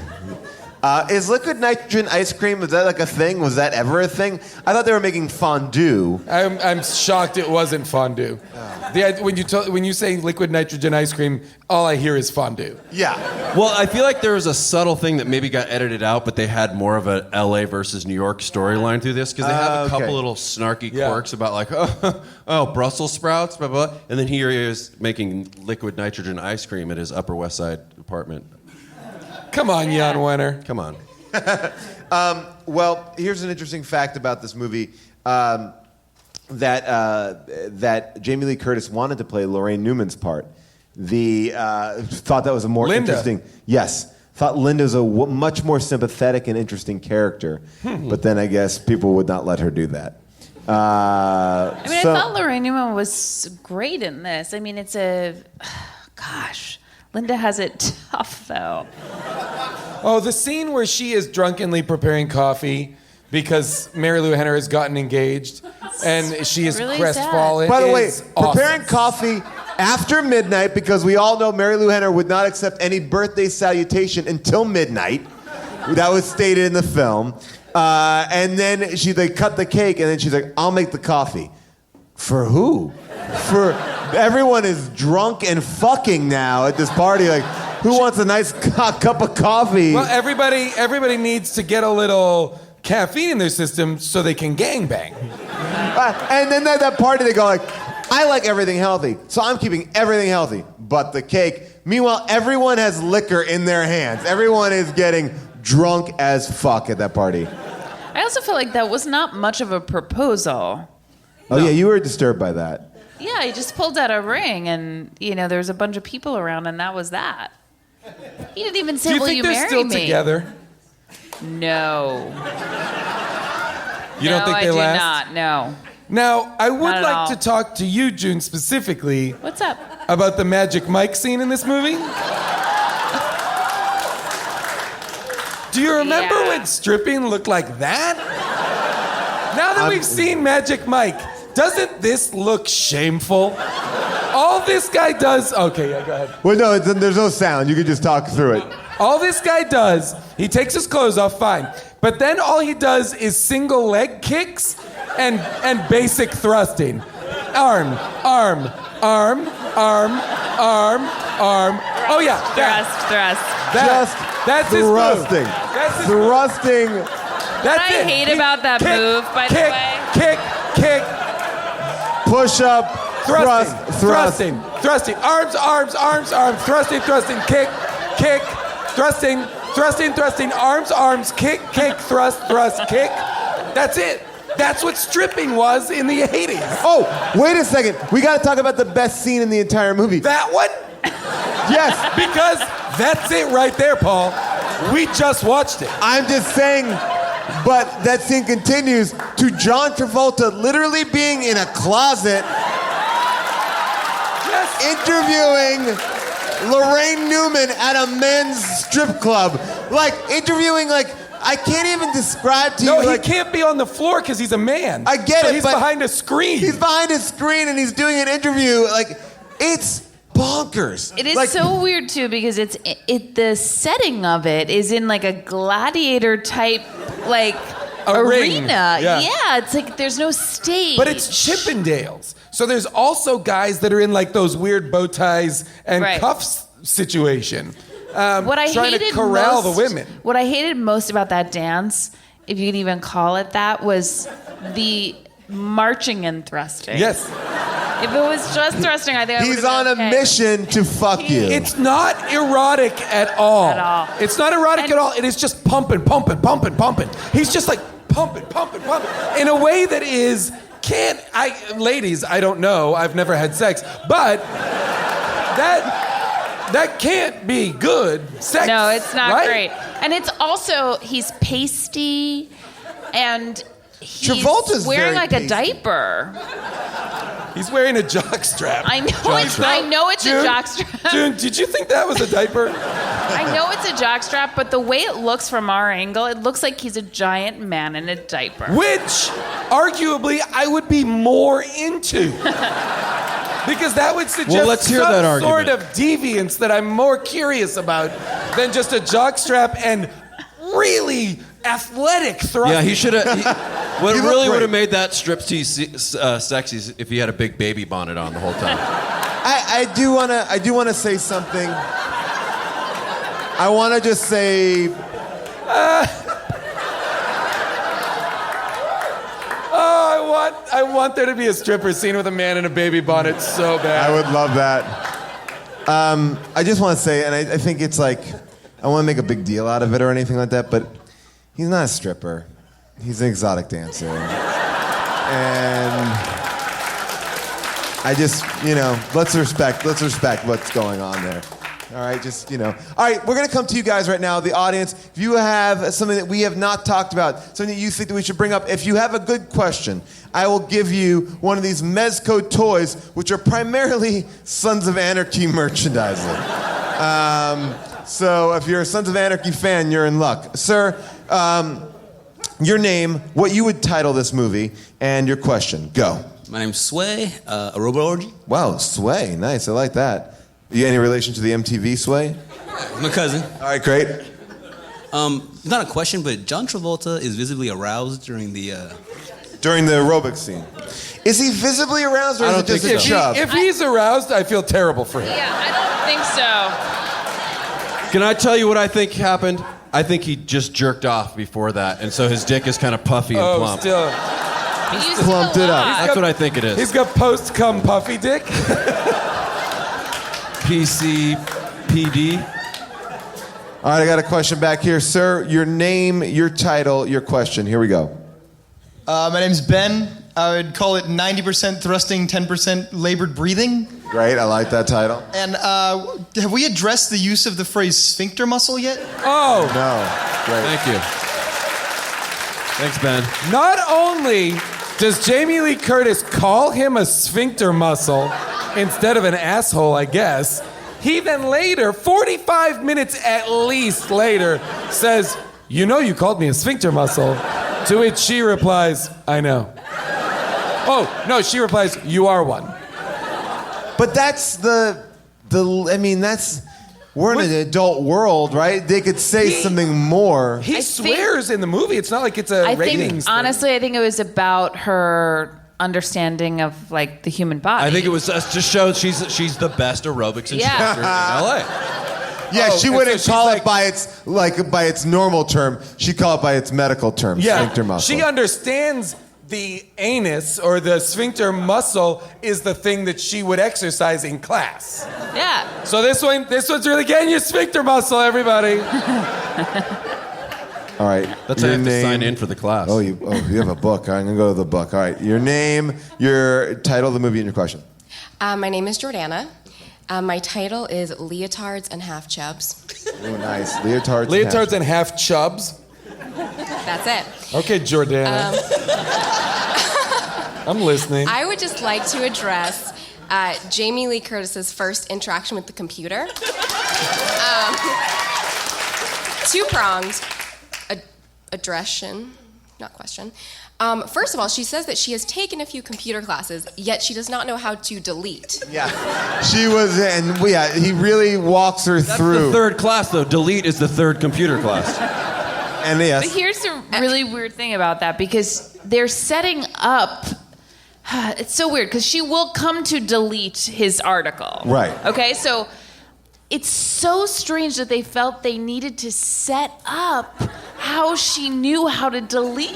Is liquid nitrogen ice cream, is that like a thing? Was that ever a thing? I thought they were making fondue. I'm shocked it wasn't fondue. When you say liquid nitrogen ice cream, all I hear is fondue. Yeah. Well, I feel like there was a subtle thing that maybe got edited out, but they had more of a LA versus New York storyline through this because they have a couple little snarky quirks about like, oh, Brussels sprouts, blah, blah, and then here he is making liquid nitrogen ice cream at his Upper West Side apartment. Come on, Jan Wenner. Come on. Well, here's an interesting fact about this movie. That Jamie Lee Curtis wanted to play Lorraine Newman's part. Thought that was a more Linda. interesting. Yes, thought Linda's a much more sympathetic and interesting character. But then I guess people would not let her do that. I thought Lorraine Newman was great in this. I mean, gosh, Linda has it tough though. Oh, the scene where she is drunkenly preparing coffee because Mary Lou Henner has gotten engaged and she is really crestfallen. By the way, is awesome. preparing coffee after midnight because we all know Mary Lou Henner would not accept any birthday salutation until midnight. That was stated in the film. And then they cut the cake and then she's like, I'll make the coffee. For who? For everyone is drunk and fucking now at this party. Like, who wants a nice cup of coffee? Well, everybody needs to get a little caffeine in their system so they can gangbang. And then at that party they go like, I like everything healthy, so I'm keeping everything healthy, but the cake. Meanwhile, everyone has liquor in their hands. Everyone is getting drunk as fuck at that party. I also feel like that was not much of a proposal. Oh yeah, you were disturbed by that. Yeah, he just pulled out a ring and, there was a bunch of people around and that was that. He didn't even say, Do you will think you they're marry still me? together? No. You don't think they last? I do not, no. Now, I would Not at like all. to talk to you, June, specifically What's up? about the Magic Mike scene in this movie. Do you remember Yeah. when stripping looked like that? Now that we've seen Magic Mike, doesn't this look shameful? All this guy does... Okay, yeah, go ahead. Well, no, there's no sound. You can just talk through it. All this guy does, he takes his clothes off, fine. But then all he does is single leg kicks and basic thrusting. Arm, arm, arm, arm, arm, arm. Oh yeah, Thrust. that's his Thrusting. move. That's his Thrusting. That's What I it. hate about that move, by the way. Kick, Push up. thrusting, arms, thrusting, kick, thrusting, arms, kick, thrust, kick. That's it. That's what stripping was in the 80s. Oh, wait a second. We got to talk about the best scene in the entire movie. That one? Yes. Because that's it right there, Paul. We just watched it. I'm just saying, but that scene continues to John Travolta literally being in a closet interviewing Lorraine Newman at a men's strip club. Like, interviewing, like, I can't even describe to you. No, he like, can't be on the floor because he's a man. I get it, He's but behind a screen. He's behind a screen and he's doing an interview. Like, it's bonkers. It is like, so weird too because the setting of it is in like a gladiator type like arena. Ring. Yeah, it's like there's no stage. But it's Chippendales. So there's also guys that are in like those weird bow ties and cuffs situation. What I trying hated to corral most, the women. What I hated most about that dance, if you can even call it that, was the marching and thrusting. Yes. If it was just thrusting, I think I he's on a mission to fuck you. It's not erotic at all. It's not erotic at all. It is just pumping. He's just like pumping. In a way that is, ladies, I don't know. I've never had sex. But that can't be good sex. No, it's not right? great. And it's also, he's pasty and he's Travolta's wearing very like pasty. a diaper. He's wearing a jockstrap. I know it's a jockstrap. June, did you think that was a diaper? I know it's a jockstrap, but the way it looks from our angle, it looks like he's a giant man in a diaper. Which, arguably, I would be more into. Because that would suggest let's hear some that sort argument. of deviance that I'm more curious about than just a jockstrap and really athletic thrusting. Yeah, he should have. What You look really great. would have made that striptease sexy is if he had a big baby bonnet on the whole time. I do wanna say something. I wanna just say I want there to be a stripper scene with a man in a baby bonnet so bad. I would love that. I just want to say, and I think it's like, I want to make a big deal out of it or anything like that, but he's not a stripper. He's an exotic dancer. And I just, let's respect what's going on there. All right, just, All right, we're going to come to you guys right now, the audience. If you have something that we have not talked about, something that you think that we should bring up, if you have a good question, I will give you one of these Mezco toys, which are primarily Sons of Anarchy merchandising. So if you're a Sons of Anarchy fan, you're in luck. Sir, your name, what you would title this movie, and your question. Go. My name's Sway, a robot orgy. Wow, Sway. Nice, I like that. You any relation to the MTV Sway? My cousin. All right, great. Not a question, but John Travolta is visibly aroused during the aerobics scene. Is he visibly aroused or is it just a shove? If he's aroused, I feel terrible for him. Yeah, I don't think so. Can I tell you what I think happened? I think he just jerked off before that, and so his dick is kind of puffy and plump. Still. He's plumped it up. That's what I think it is. He's got post-cum puffy dick. PCPD. All right, I got a question back here. Sir, your name, your title, your question. Here we go. My name's Ben. I would call it 90% thrusting, 10% labored breathing. Great, I like that title. And have we addressed the use of the phrase sphincter muscle yet? Oh. No. Great. Thank you. Thanks, Ben. Not only does Jamie Lee Curtis call him a sphincter muscle instead of an asshole, I guess, he then later, 45 minutes at least later, says, "You know you called me a sphincter muscle." To which she replies, "I know." Oh, no, she replies, "You are one." But that's we're in an adult world, right? They could say something more. He swears in the movie. It's not like it's a ratings thing. Honestly, I think it was about her understanding of like the human body. I think it was to show she's the best aerobics instructor in LA. Yeah, she and wouldn't so call she's it by its normal term. She'd call it by its medical term, sphincter muscle. She understands the anus or the sphincter muscle is the thing that she would exercise in class. Yeah. So this one's really getting your sphincter muscle, everybody. All right. That's how you have to sign in for the class. Oh, you have a book. I'm going to go to the book. All right. Your name, your title of the movie, and your question. My name is Jordana. My title is Leotards and Half Chubs. Oh, nice. Leotards. Leotards and half chubs. That's it. Okay, Jordana. I'm listening. I would just like to address Jamie Lee Curtis's first interaction with the computer. Two-pronged aggression, not question. First of all, she says that she has taken a few computer classes, yet she does not know how to delete. Yeah. She was, and he really walks her through. That's the third class, though. Delete is the third computer class. And yes. But here's the really weird thing about that, because they're setting up. It's so weird, because she will come to delete his article. Right. Okay, so it's so strange that they felt they needed to set up how she knew how to delete.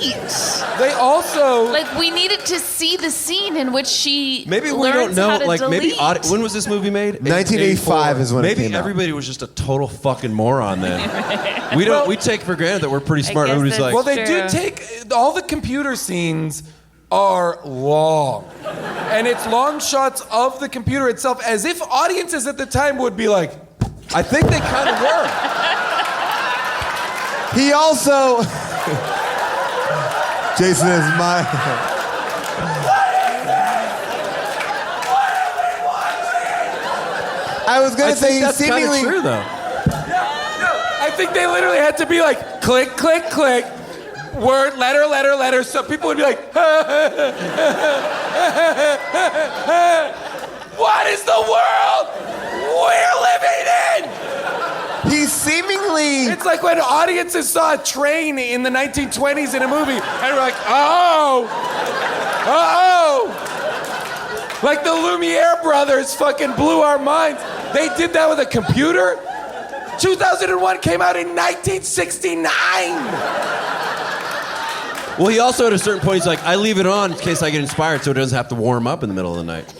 They also we needed to see the scene in which she maybe we learns don't know. how to delete. When was this movie made? 1985 is when it came out. Maybe everybody was just a total fucking moron then. We take for granted that we're pretty smart. Everybody's like, well, they do take all the computer scenes are long, and it's long shots of the computer itself, as if audiences at the time would be like, I think they kind of were. He also. Jason is my. I was gonna say he's seemingly. True though. I think they literally had to be like, click, click, click, word, letter, letter, letter, so people would be like, what is the world we're living in? He's seemingly. It's like when audiences saw a train in the 1920s in a movie, and we're like, oh. Like the Lumiere brothers fucking blew our minds. They did that with a computer? 2001 came out in 1969. Well, he also at a certain point, he's like, I leave it on in case I get inspired so it doesn't have to warm up in the middle of the night.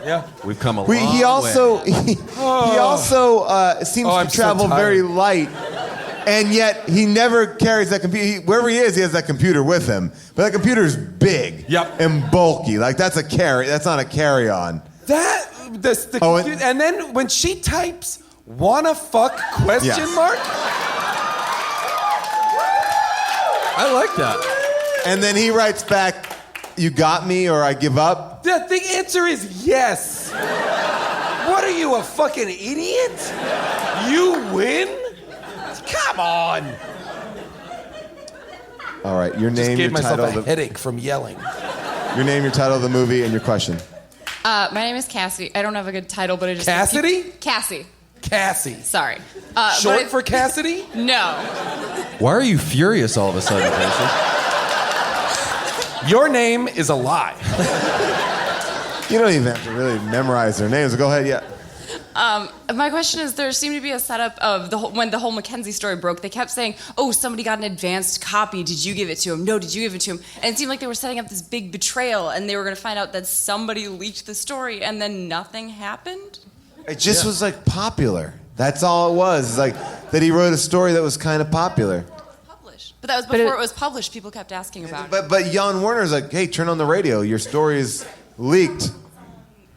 Yeah. We've come a long He also way. he also seems to travel very light, and yet he never carries that computer. Wherever he is, he has that computer with him. But that computer's big and bulky. Like that's a carry. That's not a carry-on. And then when she types "wanna fuck?" question mark. I like that. And then he writes back, "You got me," or "I give up." The answer is yes. What are you, a fucking idiot? You win? Come on. All right, your Just name, gave your myself title, a headache from yelling. Your name, your title of the movie, and your question. My name is Cassie. I don't have a good title, but I just... Cassidy? Cassie. Cassie. Sorry. Short for Cassidy? No. Why are you furious all of a sudden, Casey? Your name is a lie. You don't even have to really memorize their names. Go ahead, yeah. My question is, there seemed to be a setup of when the whole Mackenzie story broke. They kept saying, "Oh, somebody got an advanced copy. Did you give it to him? No, did you give it to him?" And it seemed like they were setting up this big betrayal, and they were going to find out that somebody leaked the story, and then nothing happened. It just was like popular. That's all it was. It's like that he wrote a story that was kind of popular. But that was before it was published. People kept asking about it. But Jan Werner's like, hey, turn on the radio. Your story is leaked.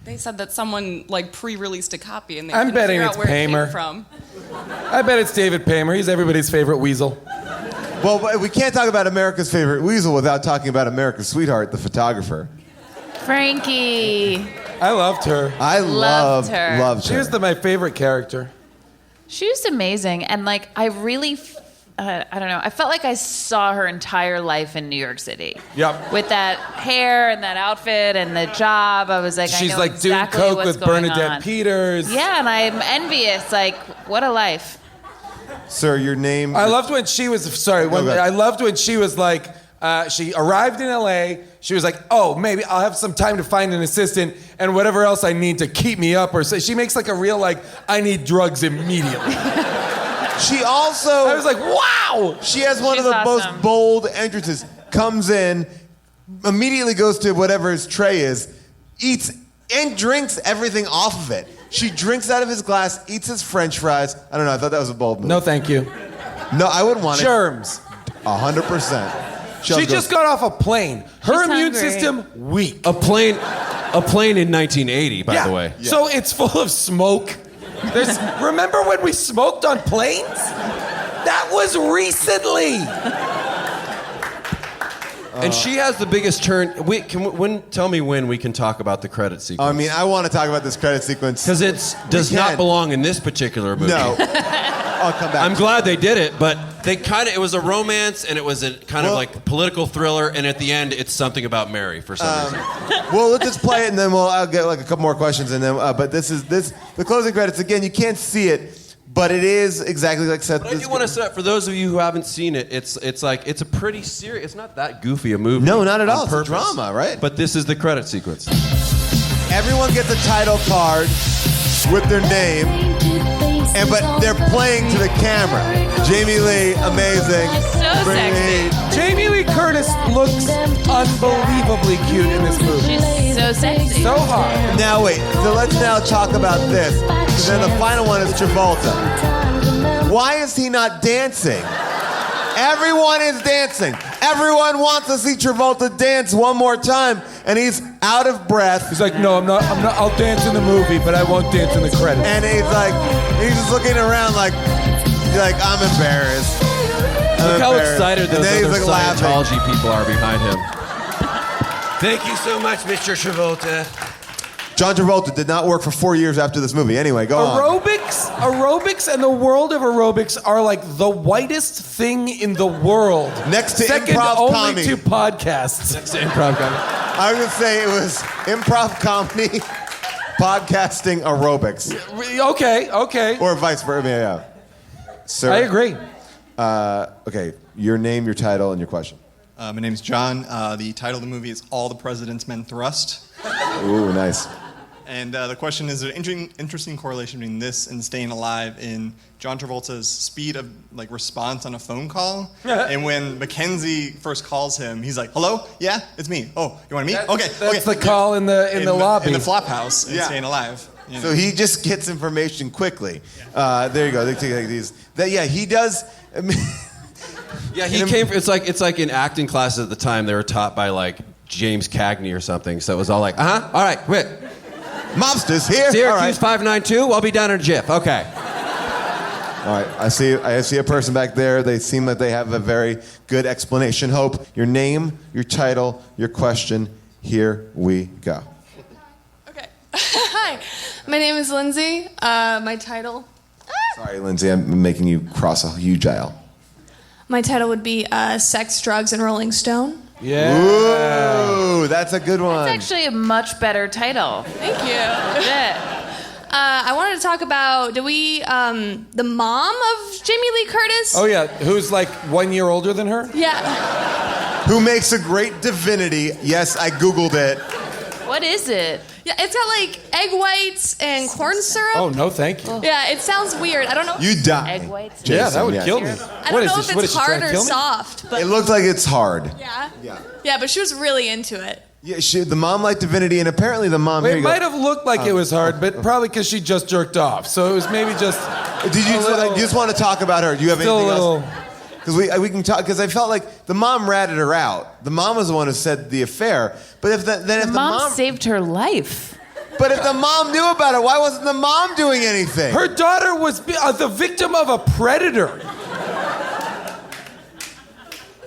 They said that someone pre-released a copy, and they I'm couldn't betting figure it's out where it Paymer. came from. I bet it's David Paymer. He's everybody's favorite weasel. Well, we can't talk about America's favorite weasel without talking about America's sweetheart, the photographer. Frankie. I loved her. I Loved her. loved her. She was my favorite character. She was amazing, and I really, I don't know. I felt like I saw her entire life in New York City. Yep. With that hair and that outfit and the job, I was like, She's I know like exactly doing coke what's with going Bernadette on. Peters. Yeah, and I'm envious. Like, what a life. Sir, your name. I loved when she was. Sorry, I loved when she was like. She arrived in LA. She was like, "Oh, maybe I'll have some time to find an assistant and whatever else I need to keep me up." Or say she makes like a real I need drugs immediately. She also. I was like, "Wow!" She has one She's of the awesome. most bold entrances. Comes in, immediately goes to whatever his tray is, eats and drinks everything off of it. She drinks out of his glass, eats his French fries. I don't know. I thought that was a bold move. No, thank you. No, I wouldn't want Germs. 100%. She just got off a plane. Her She's immune hungry. system weak. A plane in 1980, by the way. So it's full of smoke. Remember when we smoked on planes? That was recently. And she has the biggest turn. Tell me when we can talk about the credit sequence. I mean, I want to talk about this credit sequence. Because it does not belong in this particular movie. No. I'll come back. I'm glad they did it, but it was a romance and it was a kind of like political thriller, and at the end it's something about Mary for some reason. Well, let's just play it and then I'll get like a couple more questions and then. But the closing credits again. You can't see it. But it is exactly like Seth. But I do want to set up for those of you who haven't seen it. It's a pretty serious. It's not that goofy a movie. No, not at all. On It's a purpose. drama, right? But this is the credit sequence. Everyone gets a title card with their name, but they're playing to the camera. Jamie Lee, amazing. So sexy. Jamie Lee Curtis looks unbelievably cute in this movie. She's so sexy. So hot. Now wait. So let's now talk about this. Because then the final one is Travolta. Why is he not dancing? Everyone is dancing. Everyone wants to see Travolta dance one more time, and he's out of breath. He's like, no, I'm not. I'll dance in the movie, but I won't dance in the credits. And he's just looking around like I'm embarrassed. Look how excited those then other he's like Scientology people are behind him. Thank you so much, Mr. Travolta. John Travolta did not work for 4 years after this movie. Anyway, go on. Aerobics and the world of aerobics are like the whitest thing in the world. Next to Second improv only comedy. to podcasts. Next to improv comedy. I was going to say it was improv comedy, podcasting, aerobics. Okay. Or vice versa. Yeah. Sir, I agree. Okay, your name, your title, and your question. My name's John. The title of the movie is All the President's Men Thrust. Ooh, nice. And the question is, there's an interesting correlation between this and Staying Alive in John Travolta's speed of response on a phone call. And when Mackenzie first calls him, he's like, "Hello? Yeah, it's me. Oh, you want to meet? Okay. That's the call in the lobby. In the flop house in Staying Alive. You know? So he just gets information quickly. There you go. They take these. He does. I mean, Yeah, he came. It's like in acting classes at the time they were taught by like James Cagney or something. So it was all like, all right, quit. Mobsters here. Syracuse All right. 592. I'll be down in a jiff. Okay. All right, I see a person back there. They seem like they have a very good explanation. Hope, your name, your title, your question. Here we go. Okay. Hi, my name is Lindsay. My title. Sorry, Lindsay, I'm making you cross a huge aisle. My title would be Sex, Drugs, and Rolling Stone. Yeah. Ooh, that's a good one. That's actually a much better title. Thank you. Yeah. I wanted to talk about, the mom of Jamie Lee Curtis? Oh yeah, who's like 1 year older than her? Yeah. Who makes a great divinity. Yes, I Googled it. What is it? Yeah, it's got like egg whites and corn syrup. Oh no, thank you. Yeah, it sounds weird. I don't know. You die. Egg whites. Jason, Yeah, that would yes. kill me. I don't know if it's hard or soft, but It looked like it's hard. yeah. Yeah. Yeah, but she was really into it. Yeah, the mom liked divinity, and apparently the mom. Here It you might go. have looked like it was hard, but probably because she just jerked off. So it was maybe just. Did you just want to talk about her? Do you have Still anything a little. else? Because we can talk. Because I felt like the mom ratted her out. The mom was the one who said the affair. But if the Mom saved her life. But if the mom knew about it, why wasn't the mom doing anything? Her daughter was the victim of a predator.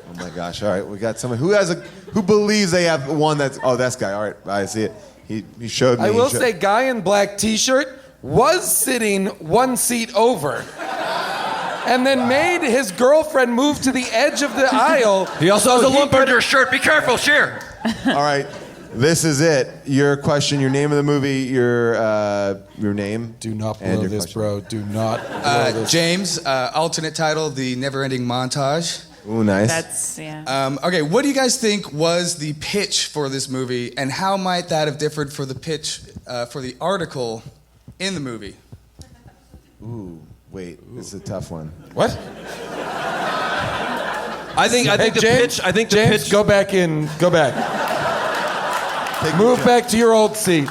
Oh my gosh! All right, we got someone who believes they have one that's. Oh, that's guy. All right, I see it. He showed me. I will say, guy in black T-shirt was sitting one seat over, and then made his girlfriend move to the edge of the aisle. He also has a lump under his shirt. Be careful, sheer. All right, this is it. Your question, your name of the movie, your name. Do not and blow your this, question. bro. Do not blow this. James, alternate title, The Never-Ending Montage. Ooh, nice. That's, yeah. Okay, what do you guys think was the pitch for this movie, and how might that have differed for the pitch for the article in the movie? Ooh, wait, this is a tough one. What? I think the James, pitch. I think the James, pitch. go back in. Go back. Move back to your old seat.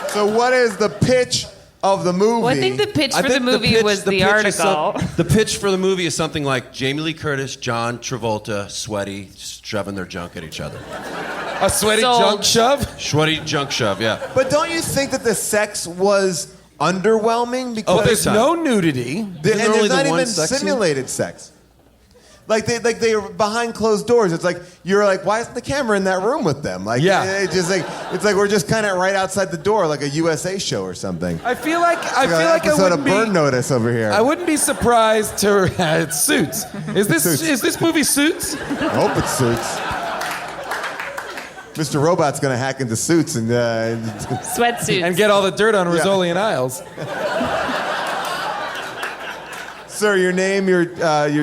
So what is the pitch of the movie? Well, I think the pitch for the movie was the article. The pitch for the movie is something like Jamie Lee Curtis, John Travolta, sweaty, shoving their junk at each other. A sweaty junk shove? Sweaty junk shove, yeah. But don't you think that the sex was underwhelming? Because there's no nudity. And there's not even simulated sex. Like they were behind closed doors. It's like you're like, why isn't the camera in that room with them? Like, it's like we're just kind of right outside the door, like a USA show or something. I feel like I episode of wouldn't Burn be. Notice over here. I wouldn't be surprised to. It's Suits. Is this movie Suits? I hope it's Suits. Mr. Robot's gonna hack into Suits and sweatsuits and get all the dirt on Rizzoli and Isles. Sir, your name, your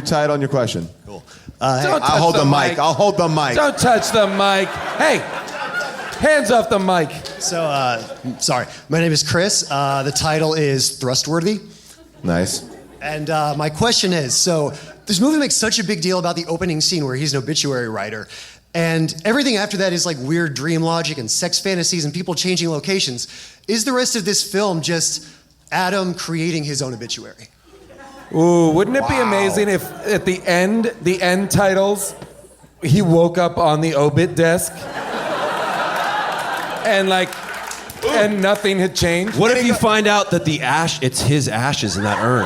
title, and your question. Cool. I'll hold the mic. I'll hold the mic. Don't touch the mic. Hey, hands off the mic. So, sorry. My name is Chris. The title is Thrustworthy. Nice. And my question is, so this movie makes such a big deal about the opening scene where he's an obituary writer. And everything after that is like weird dream logic and sex fantasies and people changing locations. Is the rest of this film just Adam creating his own obituary? Ooh, wouldn't it be amazing if at the end titles, he woke up on the obit desk and and nothing had changed? What if you find out that it's his ashes in that urn?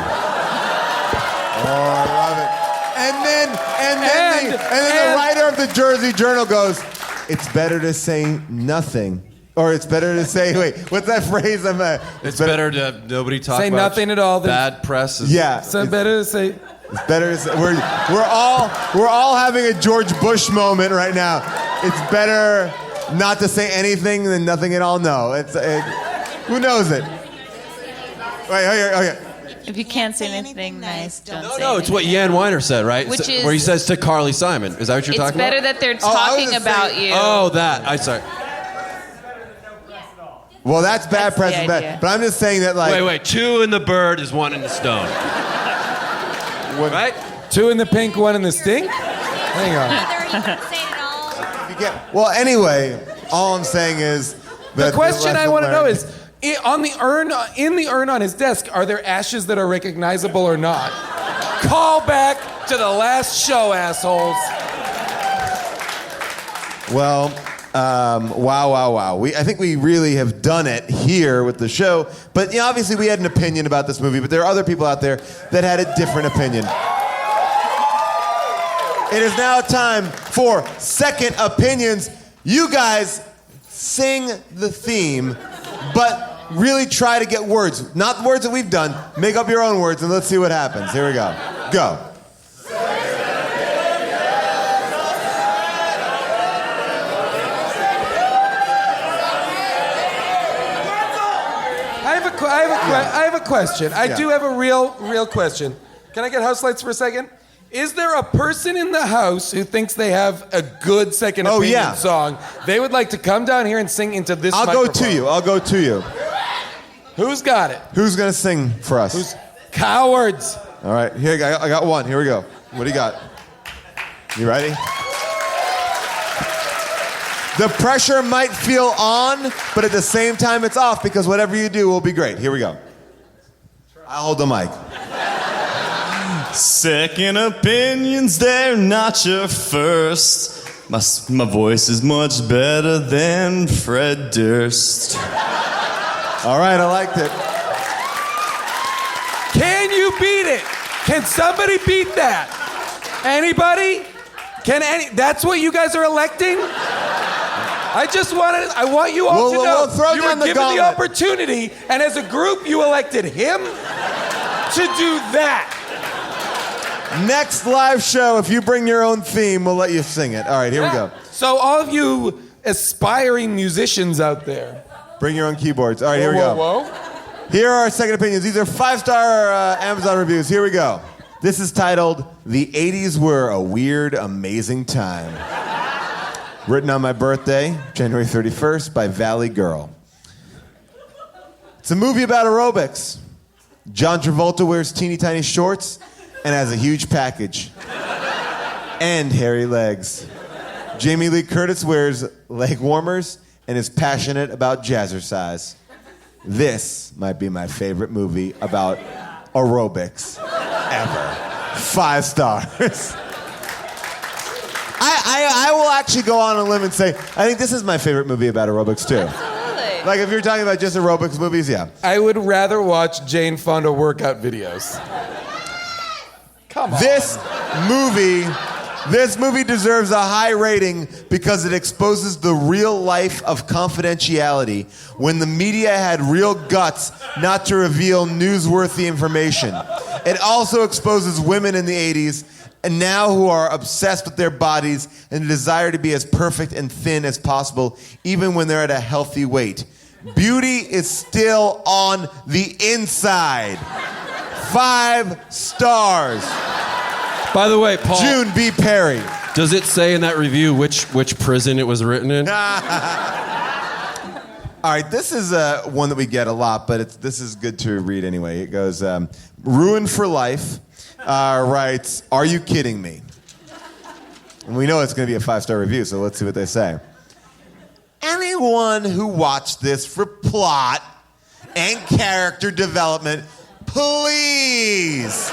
Oh, I love it. And then the writer of the Jersey Journal goes, it's better to say nothing. Or it's better to say, wait, what's that phrase? It's better to nobody talk say about nothing at all. Bad press. Is, So better to say. It's better to say. We're all having a George Bush moment right now. It's better not to say anything than nothing at all. No, who knows it? Wait, okay. If you can't say anything nice, don't say No, it's what Jan Weiner said, right? Which is- where he says to Carly Simon. Is that what you're talking about? It's better that they're talking about you. Oh, that. I'm sorry. Well, that's bad That's press. the Is bad. idea. But I'm just saying that, like. Wait. 2 in the bird is 1 in the stone. Right? 2 in the pink, 1 in the stink? Hang on. Well, anyway, all I'm saying is. The that question I want to know learned- is, in the urn on his desk, are there ashes that are recognizable or not? Call back to the last show, assholes. Well, wow. I think we really have done it here with the show. But obviously we had an opinion about this movie, but there are other people out there that had a different opinion. It is now time for Second Opinions. You guys sing the theme, but really try to get words. Not the words that we've done. Make up your own words, and let's see what happens. Here we go. Go. I have a question. I do have a real question. Can I get house lights for a second? Is there a person in the house who thinks they have a good Second Opinion song? They would like to come down here and sing into this microphone. I'll go to you. Who's got it? Who's going to sing for us? Cowards. All right, here I got one. Here we go. What do you got? You ready? The pressure might feel on, but at the same time it's off because whatever you do will be great. Here we go. I'll hold the mic. Second opinions, they're not your first. My voice is much better than Fred Durst. All right, I liked it. Can you beat it? Can somebody beat that? Anybody? That's what you guys are electing? I want you all to know we'll throw you down were the given the gauntlet. opportunity, and as a group, you elected him to do that. Next live show, if you bring your own theme, we'll let you sing it. All right, here we go. So all of you aspiring musicians out there. Bring your own keyboards. All right, here we go. Whoa. Here are our Second Opinions. These are 5-star Amazon reviews. Here we go. This is titled, The 80s Were a Weird, Amazing Time. Written on my birthday, January 31st, by Valley Girl. It's a movie about aerobics. John Travolta wears teeny tiny shorts and has a huge package. and hairy legs. Jamie Lee Curtis wears leg warmers and is passionate about jazzercise. This might be my favorite movie about aerobics ever. 5 stars. I will actually go on a limb and say, I think this is my favorite movie about aerobics, too. Absolutely. Like, if you're talking about just aerobics movies, yeah. I would rather watch Jane Fonda workout videos. Come on. This movie deserves a high rating because it exposes the real life of confidentiality when the media had real guts not to reveal newsworthy information. It also exposes women in the 80s and now who are obsessed with their bodies and desire to be as perfect and thin as possible, even when they're at a healthy weight. Beauty is still on the inside. 5 stars. By the way, Paul. June B. Perry. Does it say in that review which prison it was written in? All right, this is one that we get a lot, but this is good to read anyway. It goes, Ruined for Life writes, are you kidding me? And we know it's going to be a 5-star review, so let's see what they say. Anyone who watched this for plot and character development, please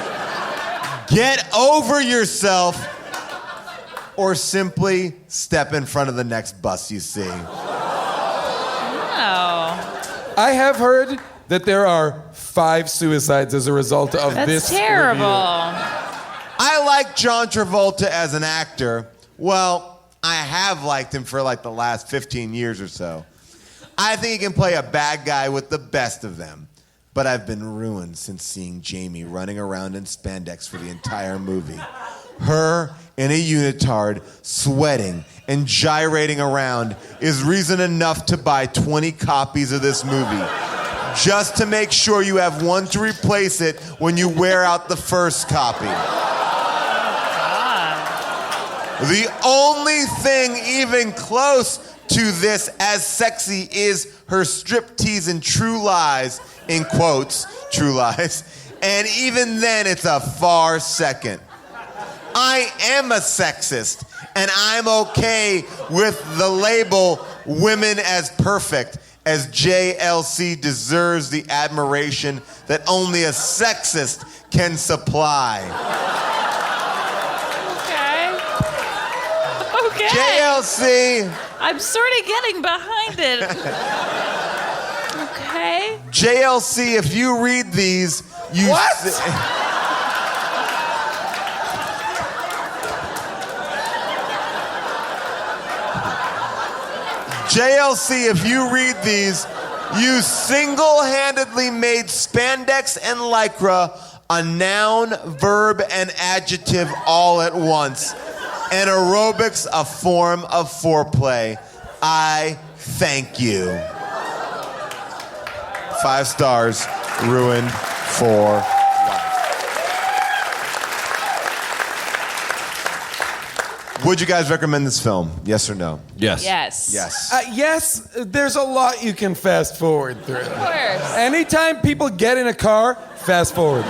get over yourself or simply step in front of the next bus you see. I have heard that there are 5 suicides as a result of this. That's terrible. Review. I like John Travolta as an actor. Well, I have liked him for like the last 15 years or so. I think he can play a bad guy with the best of them. But I've been ruined since seeing Jamie running around in spandex for the entire movie. Her in a unitard, sweating and gyrating around is reason enough to buy 20 copies of this movie. Just to make sure you have one to replace it when you wear out the first copy. The only thing even close to this as sexy is her striptease in True Lies, in quotes, True Lies, and even then it's a far second. I am a sexist, and I'm okay with the label women as perfect, as JLC deserves the admiration that only a sexist can supply. Okay. JLC. I'm sort of getting behind it. Okay. JLC, if you read these, you... What? JLC, if you read these, you single-handedly made spandex and lycra a noun, verb, and adjective all at once, and aerobics a form of foreplay. I thank you. 5 stars, ruined for life. Would you guys recommend this film? Yes or no? Yes. Yes. Yes. Yes, there's a lot you can fast forward through. Of course. Anytime people get in a car, fast forward.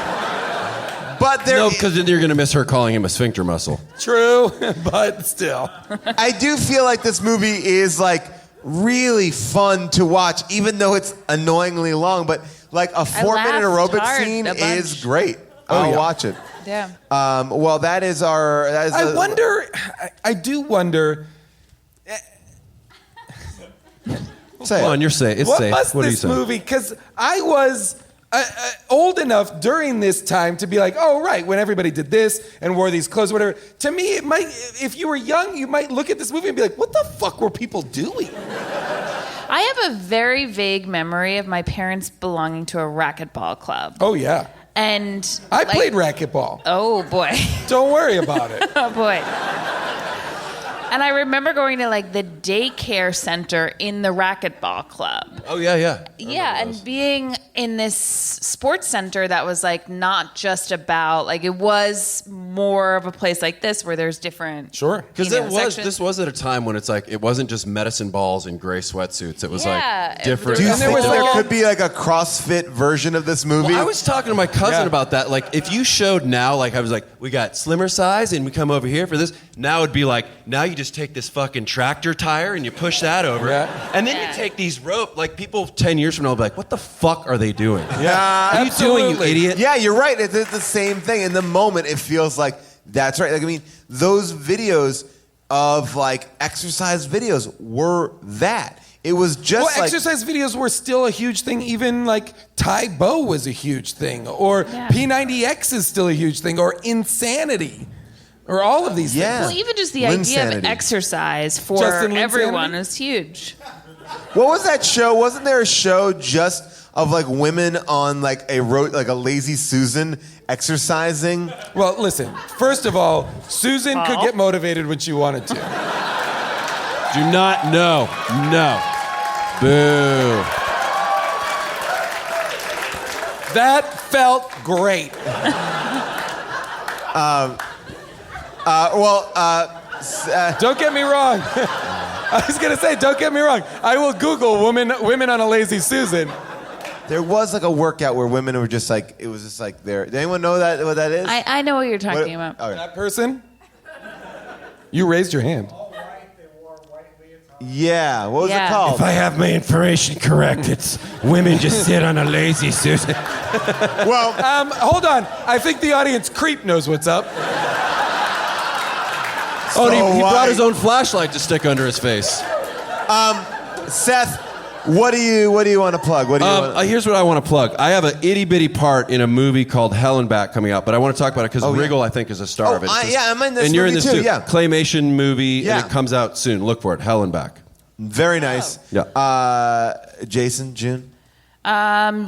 But there No, because then you're going to miss her calling him a sphincter muscle. True, but still. I do feel like this movie is like really fun to watch, even though it's annoyingly long. But like a 4-minute laughed aerobic hard scene a bunch. is great. Oh, I'll yeah. watch it. Yeah. Well, that is our. I do wonder. Say Come it. on, you're safe. It's What safe. must What do you this say? movie? Because I was old enough during this time to be like, oh right, when everybody did this and wore these clothes, whatever. To me, it might. If you were young, you might look at this movie and be like, what the fuck were people doing? I have a very vague memory of my parents belonging to a racquetball club. Oh yeah. And I played racquetball. Oh boy. Don't worry about it. Oh boy. And I remember going to like the daycare center in the racquetball club. Oh, yeah, yeah. Yeah, and being in this sports center that was like not just about like it was more of a place like this where there's different. Sure. Because this was at a time when it's like it wasn't just medicine balls and gray sweatsuits. It was like different. Do you think there could be like a CrossFit version of this movie? Well, I was talking to my cousin about that. Like, if you showed now, like, I was like, we got slimmer size, and we come over here for this. Now it'd be like, now you just take this fucking tractor tire and you push that over, and then you take these rope. Like, people 10 years from now will be like, what the fuck are they doing? Yeah, what are you doing, you idiot? Yeah, you're right. It's the same thing. In the moment, it feels like that's right. Like, I mean, those videos of like exercise videos were that. It was just like exercise videos were still a huge thing. Even like Tai Bo was a huge thing, or P90X is still a huge thing, or Insanity, or all of these things. Well, even just the idea of exercise for Justin everyone is huge. What was that show? Wasn't there a show just of like women on like a Lazy Susan exercising? Well, listen. First of all, Susan could get motivated when she wanted to. Do not know. No. Boo. That felt great. Don't get me wrong. I was gonna say, don't get me wrong. I will Google women on a Lazy Susan. There was like a workout where women were just like, it was just like there. Does anyone know what that is? I know what you're talking about. Okay. That person? You raised your hand. Yeah, what was it called? If I have my information correct, it's women just sit on a Lazy Susan. Well, hold on. I think the audience creep knows what's up. Oh, and he brought his own flashlight to stick under his face. Seth, what do you want to plug? What do you Here's what I want to plug. I have an itty bitty part in a movie called Hell and Back coming out, but I want to talk about it because Riggle, I think, is a star of it. I'm in this and you're in movie this too. Yeah. Claymation movie, and it comes out soon. Look for it. Hell and Back. Very nice. Yeah. Jason, June.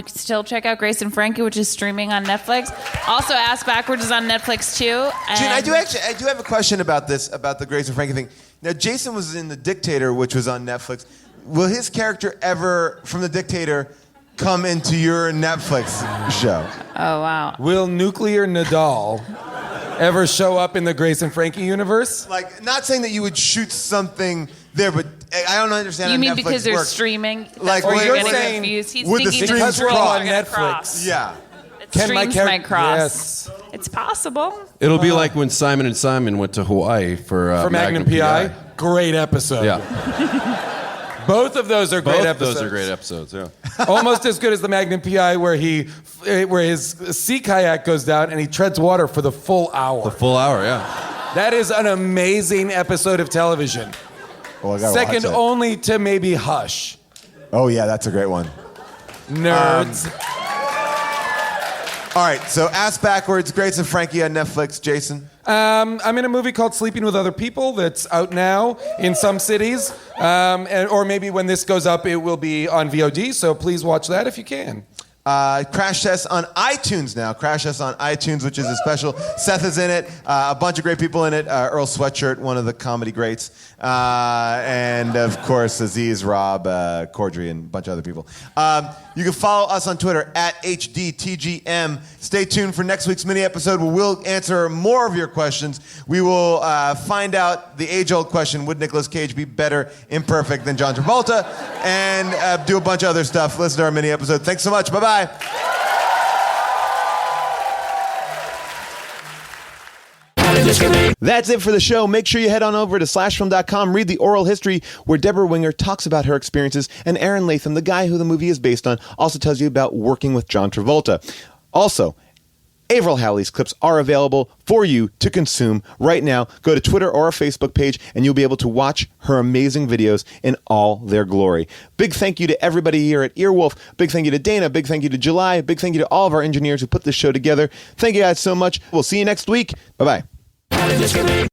Still check out Grace and Frankie, which is streaming on Netflix. Also, Ass Backwards is on Netflix too. June, I do have a question about this, about the Grace and Frankie thing. Now, Jason was in The Dictator, which was on Netflix. Will his character ever, from The Dictator, come into your Netflix show? Oh, wow. Will Nuclear Nadal ever show up in the Grace and Frankie universe? Like, not saying that you would shoot something there, but I don't understand You how mean Netflix because they're works. streaming? Like, Or you're you're getting saying, confused. He's would the thinking streams because we're cross? all on Netflix. Yeah. Streams might cross. It's possible. It'll be like when Simon and Simon went to Hawaii for Magnum PI. Great episode. Yeah. Both of those are great Both episodes. those are great episodes, yeah. Almost as good as the Magnum PI where his sea kayak goes down and he treads water for the full hour. The full hour, yeah. That is an amazing episode of television. Well, I gotta Second watch it. only to maybe Hush. Oh, yeah, that's a great one. Nerds. All right, so Ass Backwards, Grace and Frankie on Netflix. Jason? I'm in a movie called Sleeping with Other People that's out now in some cities. Or maybe when this goes up, it will be on VOD, so please watch that if you can. Crash Test on iTunes now. Crash Test on iTunes, which is a special. Seth is in it. A bunch of great people in it. Earl Sweatshirt, one of the comedy greats. And, of course, Aziz, Rob, Cordry, and a bunch of other people. You can follow us on Twitter at HDTGM. Stay tuned for next week's mini episode where we'll answer more of your questions. We will find out the age-old question, would Nicolas Cage be better imperfect than John Travolta? And do a bunch of other stuff. Listen to our mini episode. Thanks so much. Bye-bye. That's it for the show. Make sure you head on over to slashfilm.com, read the oral history where Deborah Winger talks about her experiences, and Aaron Latham, the guy who the movie is based on, also tells you about working with John Travolta. Also, Avril Howley's clips are available for you to consume right now. Go to Twitter or our Facebook page, and you'll be able to watch her amazing videos in all their glory. Big thank you to everybody here at Earwolf. Big thank you to Dana. Big thank you to July. Big thank you to all of our engineers who put this show together. Thank you guys so much. We'll see you next week. Bye-bye.